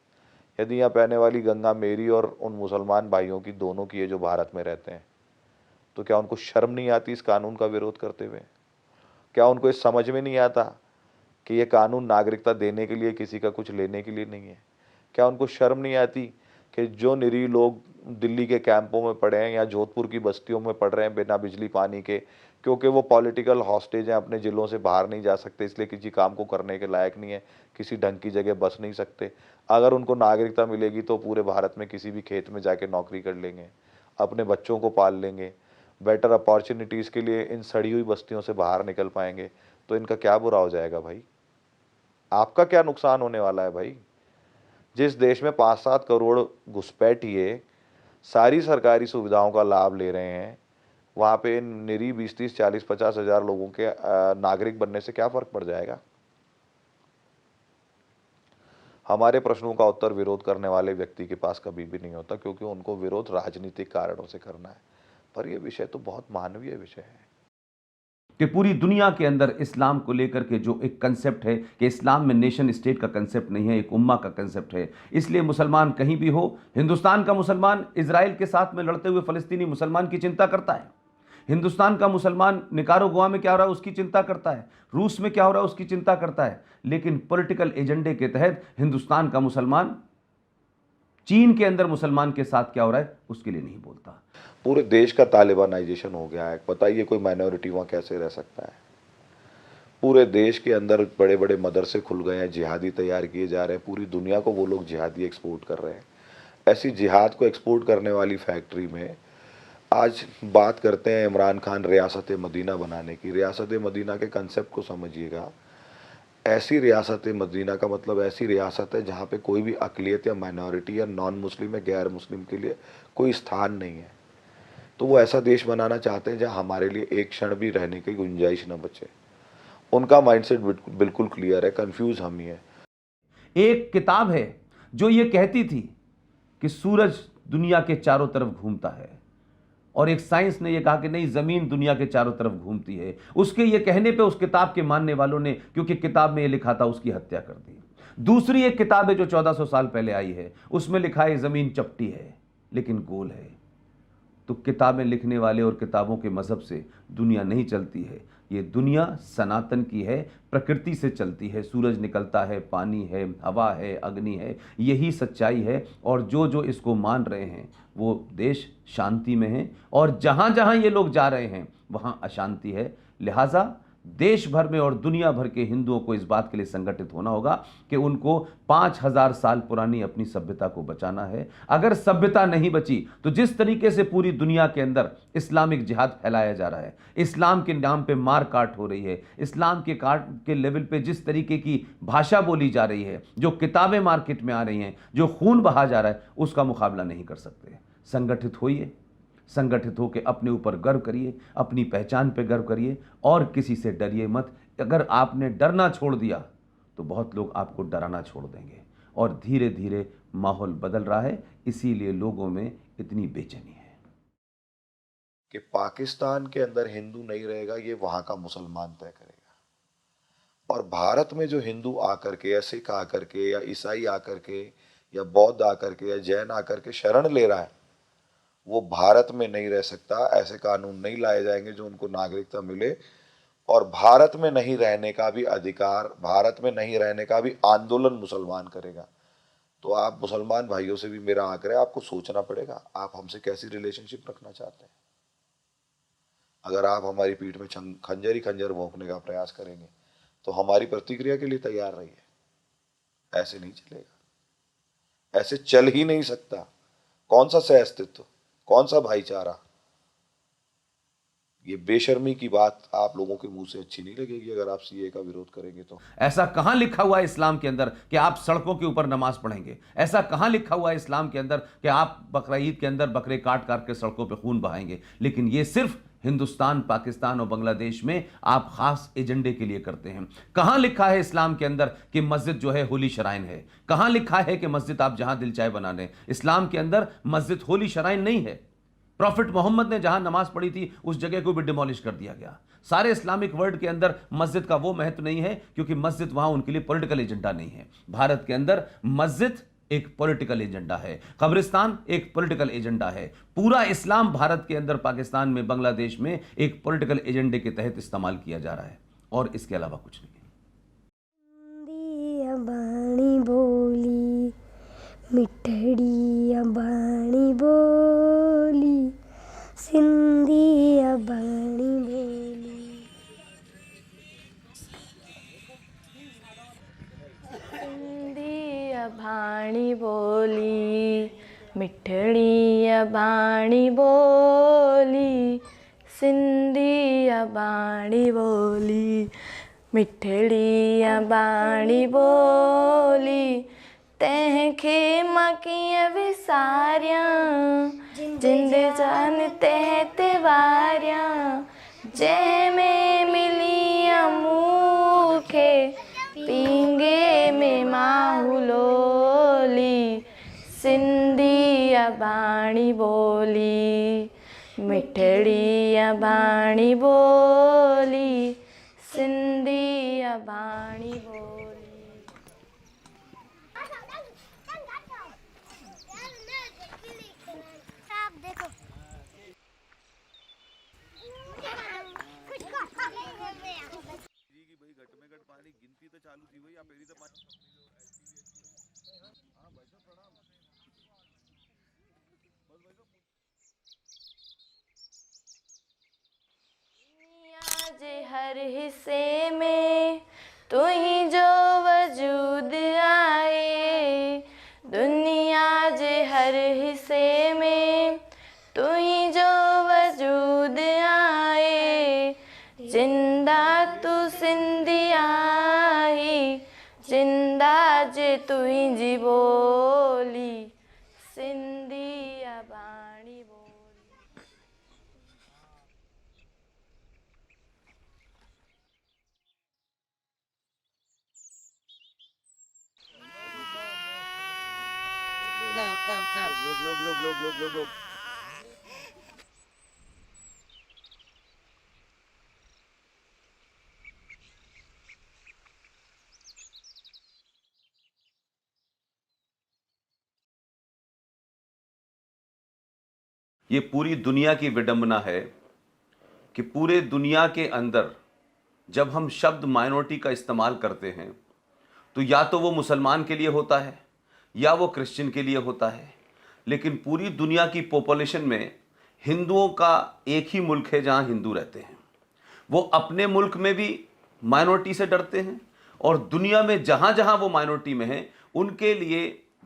यदि यहाँ बहने वाली गंगा मेरी और उन मुसलमान भाइयों की, दोनों की है जो भारत में रहते हैं, तो क्या उनको शर्म नहीं आती इस कानून का विरोध करते हुए? क्या उनको इस समझ में नहीं आता कि ये कानून नागरिकता देने के लिए, किसी का कुछ लेने के लिए नहीं है? क्या उनको शर्म नहीं आती कि जो निरीह लोग दिल्ली के कैंपों में पड़े हैं या जोधपुर की बस्तियों में पड़ रहे हैं बिना बिजली पानी के, क्योंकि वो पॉलिटिकल हॉस्टेज हैं, अपने ज़िलों से बाहर नहीं जा सकते, इसलिए किसी काम को करने के लायक नहीं है, किसी ढंग की जगह बस नहीं सकते। अगर उनको नागरिकता मिलेगी तो पूरे भारत में किसी भी खेत में जाके नौकरी कर लेंगे, अपने बच्चों को पाल लेंगे, बेटर अपॉर्चुनिटीज़ के लिए इन सड़ी हुई बस्तियों से बाहर निकल पाएंगे, तो इनका क्या बुरा हो जाएगा भाई? आपका क्या नुकसान होने वाला है भाई? जिस देश में 5-7 करोड़ घुसपैठिए सारी सरकारी सुविधाओं का लाभ ले रहे हैं, वहाँ पे निरी 20-30, 40, 50 हज़ार लोगों के नागरिक बनने से क्या फ़र्क पड़ जाएगा? हमारे प्रश्नों का उत्तर विरोध करने वाले व्यक्ति के पास कभी भी नहीं होता, क्योंकि उनको विरोध राजनीतिक कारणों से करना है। पर यह विषय तो बहुत मानवीय विषय है कि पूरी दुनिया के अंदर इस्लाम को लेकर के जो एक कंसेप्ट है कि इस्लाम में नेशन स्टेट का कंसेप्ट नहीं है, एक उम्मा का कंसेप्ट है। इसलिए मुसलमान कहीं भी हो, हिंदुस्तान का मुसलमान इजराइल के साथ में लड़ते हुए फ़लस्तीनी मुसलमान की चिंता करता है, हिंदुस्तान का मुसलमान निकारागुआ में क्या हो रहा है उसकी चिंता करता है, रूस में क्या हो रहा है उसकी चिंता करता है। लेकिन पॉलिटिकल एजेंडे के तहत हिंदुस्तान का मुसलमान चीन के अंदर मुसलमान के साथ क्या हो रहा है उसके लिए नहीं बोलता। पूरे देश का तालिबानाइजेशन हो गया है। बताइए कोई माइनॉरिटी वहाँ कैसे रह सकता है? पूरे देश के अंदर बड़े बड़े मदरसे खुल गए हैं, जिहादी तैयार किए जा रहे हैं, पूरी दुनिया को वो लोग जिहादी एक्सपोर्ट कर रहे हैं। ऐसी जिहाद को एक्सपोर्ट करने वाली फैक्ट्री में आज बात करते हैं इमरान खान रियासत मदीना बनाने की। रियासत मदीना के कंसेप्ट को समझिएगा। ऐसी रियासत मदीना का मतलब ऐसी रियासत है जहाँ पे कोई भी अक़लियत या माइनॉरिटी या नॉन मुस्लिम या गैर मुस्लिम के लिए कोई स्थान नहीं है। तो वो ऐसा देश बनाना चाहते हैं जहाँ हमारे लिए एक क्षण भी रहने की गुंजाइश न बचे। उनका माइंडसेट बिल्कुल क्लियर है, कंफ्यूज हम ही है। एक किताब है जो ये कहती थी कि सूरज दुनिया के चारों तरफ घूमता है, और एक साइंस ने यह कहा कि नहीं, जमीन दुनिया के चारों तरफ घूमती है। उसके ये कहने पे उस किताब के मानने वालों ने, क्योंकि किताब में ये लिखा था, उसकी हत्या कर दी। दूसरी एक किताब है जो 1400 साल पहले आई है, उसमें लिखा है जमीन चपटी है लेकिन गोल है। तो किताबें लिखने वाले और किताबों के मजहब से दुनिया नहीं चलती है। ये दुनिया सनातन की है, प्रकृति से चलती है। सूरज निकलता है, पानी है, हवा है, अग्नि है, यही सच्चाई है। और जो जो इसको मान रहे हैं वो देश शांति में है, और जहाँ जहाँ ये लोग जा रहे हैं वहाँ अशांति है। लिहाजा देश भर में और दुनिया भर के हिंदुओं को इस बात के लिए संगठित होना होगा कि उनको 5000 साल पुरानी अपनी सभ्यता को बचाना है। अगर सभ्यता नहीं बची तो जिस तरीके से पूरी दुनिया के अंदर इस्लामिक जिहाद फैलाया जा रहा है, इस्लाम के नाम पे मार काट हो रही है, इस्लाम के काट के लेवल पे जिस तरीके की भाषा बोली जा रही है, जो किताबें मार्केट में आ रही हैं, जो खून बहा जा रहा है, उसका मुकाबला नहीं कर सकते। संगठित होइए, संगठित होकर अपने ऊपर गर्व करिए, अपनी पहचान पे गर्व करिए, और किसी से डरिए मत। अगर आपने डरना छोड़ दिया तो बहुत लोग आपको डराना छोड़ देंगे, और धीरे धीरे माहौल बदल रहा है। इसीलिए लोगों में इतनी बेचैनी है कि पाकिस्तान के अंदर हिंदू नहीं रहेगा, ये वहाँ का मुसलमान तय करेगा। और भारत में जो हिंदू आकर के या सिख आकर के या ईसाई आकर के या बौद्ध आकर के या जैन आकर के शरण ले रहा है, वो भारत में नहीं रह सकता। ऐसे कानून नहीं लाए जाएंगे जो उनको नागरिकता मिले, और भारत में नहीं रहने का भी अधिकार, भारत में नहीं रहने का भी आंदोलन मुसलमान करेगा। तो आप मुसलमान भाइयों से भी मेरा आग्रह है, आपको सोचना पड़ेगा आप हमसे कैसी रिलेशनशिप रखना चाहते हैं। अगर आप हमारी पीठ में खंजर ही खंजर भोंकने का प्रयास करेंगे तो हमारी प्रतिक्रिया के लिए तैयार रहिए। ऐसे नहीं चलेगा, ऐसे चल ही नहीं सकता। कौन सा सह अस्तित्व, कौन सा भाईचारा? ये बेशर्मी की बात आप लोगों के मुंह से अच्छी नहीं लगेगी अगर आप सीए का विरोध करेंगे तो। ऐसा कहां लिखा हुआ है इस्लाम के अंदर कि आप सड़कों के ऊपर नमाज पढ़ेंगे? ऐसा कहां लिखा हुआ है इस्लाम के अंदर कि आप बकरा ईद के अंदर बकरे काट काट के सड़कों पे खून बहाएंगे? लेकिन ये सिर्फ हिंदुस्तान, पाकिस्तान और बांग्लादेश में आप खास एजेंडे के लिए करते हैं। कहां लिखा है इस्लाम के अंदर कि मस्जिद जो है होली शराइन है? कहां लिखा है कि मस्जिद आप जहां दिल चाहे बना लें? इस्लाम के अंदर मस्जिद होली शराइन नहीं है। प्रॉफिट मोहम्मद ने जहां नमाज पढ़ी थी उस जगह को भी डिमोलिश कर दिया गया। सारे इस्लामिक वर्ल्ड के अंदर मस्जिद का वो महत्व नहीं है, क्योंकि मस्जिद वहां उनके लिए पॉलिटिकल एजेंडा नहीं है। भारत के अंदर मस्जिद एक पॉलिटिकल एजेंडा है, कब्रिस्तान एक पॉलिटिकल एजेंडा है। पूरा इस्लाम भारत के अंदर, पाकिस्तान में, बांग्लादेश में एक पॉलिटिकल एजेंडे के तहत इस्तेमाल किया जा रहा है, और इसके अलावा कुछ नहीं। बाणी बोली मिठड़ी बाणी बोली, सिंधी बाणी बोली। भाणी बोली मिठड़ी बाणी बोली, सिंधी बाणी बोली मिठड़ी बाणी बोली तंहिंखे मां कीअं विसारियां जिंद जान तंहिं ते वारियां जंहिंमें मिली मूंखे पींगे में माहुलोली सिंधी बाणी बोली मिठड़ी बाणी बोली सिंधी बाणी बोली। जे हर हिस्से में तू ही जो वजूद आए दुनिया जे हर हिस्से में तू ही जो वजूद आए जिंदा तू सिंधी आई जिंदा जे तू ही जी बोली सिंधी बाणी बोली। लोग ये पूरी दुनिया की विडंबना है कि पूरे दुनिया के अंदर जब हम शब्द माइनॉरिटी का इस्तेमाल करते हैं तो या तो वो मुसलमान के लिए होता है या वो क्रिश्चियन के लिए होता है, लेकिन पूरी दुनिया की पॉपुलेशन में हिंदुओं का एक ही मुल्क है जहां हिंदू रहते हैं। वो अपने मुल्क में भी माइनॉरिटी से डरते हैं और दुनिया में जहां जहां वो माइनॉरिटी में हैं उनके लिए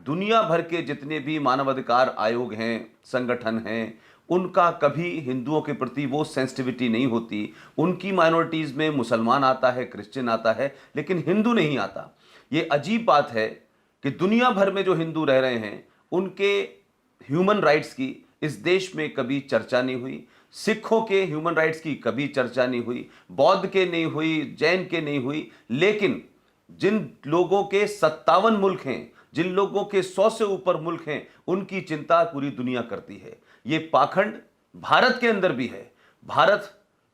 दुनिया भर के जितने भी मानवाधिकार आयोग हैं, संगठन हैं, उनका कभी हिंदुओं के प्रति वो सेंसिटिविटी नहीं होती। उनकी माइनॉरिटीज़ में मुसलमान आता है, क्रिश्चियन आता है, लेकिन हिंदू नहीं आता। ये अजीब बात है कि दुनिया भर में जो हिंदू रह रहे हैं उनके ह्यूमन राइट्स की इस देश में कभी चर्चा नहीं हुई, सिखों के ह्यूमन राइट्स की कभी चर्चा नहीं हुई, बौद्ध के नहीं हुई, जैन के नहीं हुई, लेकिन जिन लोगों के 57 मुल्क हैं, जिन लोगों के 100 से ऊपर मुल्क हैं, उनकी चिंता पूरी दुनिया करती है। ये पाखंड भारत के अंदर भी है। भारत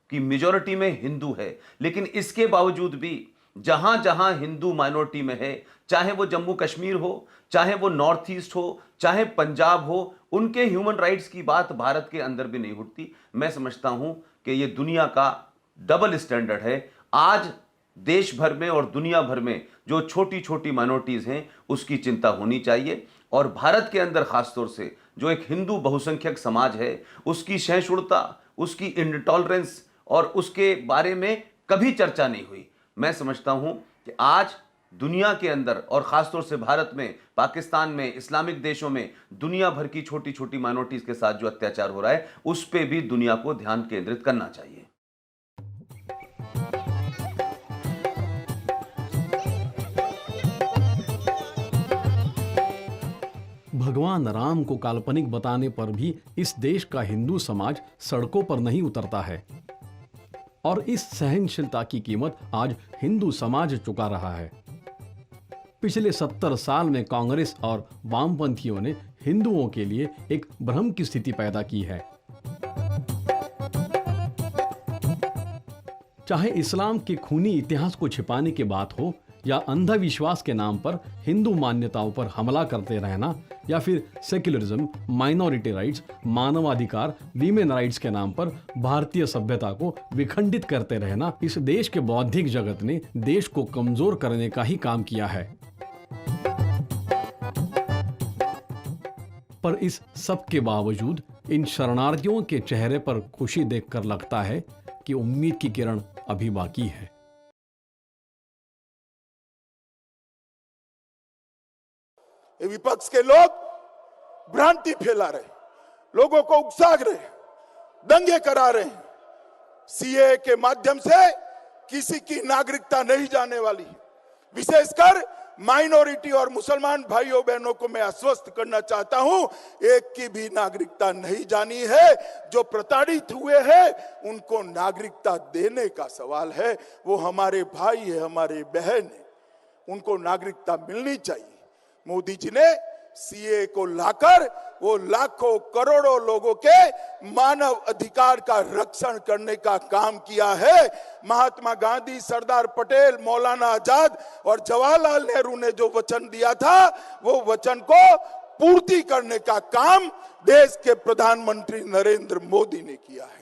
की मेजॉरिटी में हिंदू है, लेकिन इसके बावजूद भी जहां जहां हिंदू माइनॉरिटी में है, चाहे वो जम्मू कश्मीर हो, चाहे वो नॉर्थ ईस्ट हो, चाहे पंजाब हो, उनके ह्यूमन राइट्स की बात भारत के अंदर भी नहीं उठती। मैं समझता हूं कि ये दुनिया का डबल स्टैंडर्ड है। आज देश भर में और दुनिया भर में जो छोटी छोटी माइनॉरिटीज हैं उसकी चिंता होनी चाहिए, और भारत के अंदर खासतौर से जो एक हिंदू बहुसंख्यक समाज है उसकी सहिष्णुता, उसकी इंटॉलरेंस और उसके बारे में कभी चर्चा नहीं हुई। मैं समझता हूं कि आज दुनिया के अंदर और ख़ासतौर से भारत में, पाकिस्तान में, इस्लामिक देशों में दुनिया भर की छोटी छोटी माइनॉरिटीज़ के साथ जो अत्याचार हो रहा है उस पर भी दुनिया को ध्यान केंद्रित करना चाहिए। भगवान राम को काल्पनिक बताने पर भी इस देश का हिंदू समाज सड़कों पर नहीं उतरता है, और इस सहनशीलता की कीमत आज हिंदू समाज चुका रहा है। पिछले 70 साल में कांग्रेस और वामपंथियों ने हिंदुओं के लिए एक भ्रम की स्थिति पैदा की है। चाहे इस्लाम के खूनी इतिहास को छिपाने की बात हो या अंधविश्वास के नाम पर हिंदू मान्यताओं पर हमला करते रहना, या फिर सेक्युलरिज्म, माइनॉरिटी राइट्स, मानवाधिकार, वीमेन राइट्स के नाम पर भारतीय सभ्यता को विखंडित करते रहना, इस देश के बौद्धिक जगत ने देश को कमजोर करने का ही काम किया है। पर इस सब के बावजूद इन शरणार्थियों के चेहरे पर खुशी देखकर लगता है कि उम्मीद की किरण अभी बाकी है। विपक्ष के लोग भ्रांति फैला रहे, लोगों को उकसा रहे, दंगे करा रहे हैं, सीए के माध्यम से किसी की नागरिकता नहीं जाने वाली। विशेषकर माइनॉरिटी और मुसलमान भाइयों बहनों को मैं आश्वस्त करना चाहता हूं, एक की भी नागरिकता नहीं जानी है। जो प्रताड़ित हुए हैं उनको नागरिकता देने का सवाल है। वो हमारे भाई है, हमारे बहन है, उनको नागरिकता मिलनी चाहिए। मोदी जी ने सीए को लाकर वो लाखों करोड़ों लोगों के मानव अधिकार का रक्षण करने का काम किया है। महात्मा गांधी, सरदार पटेल, मौलाना आजाद और जवाहरलाल नेहरू ने जो वचन दिया था वो वचन को पूर्ति करने का काम देश के प्रधानमंत्री नरेंद्र मोदी ने किया है।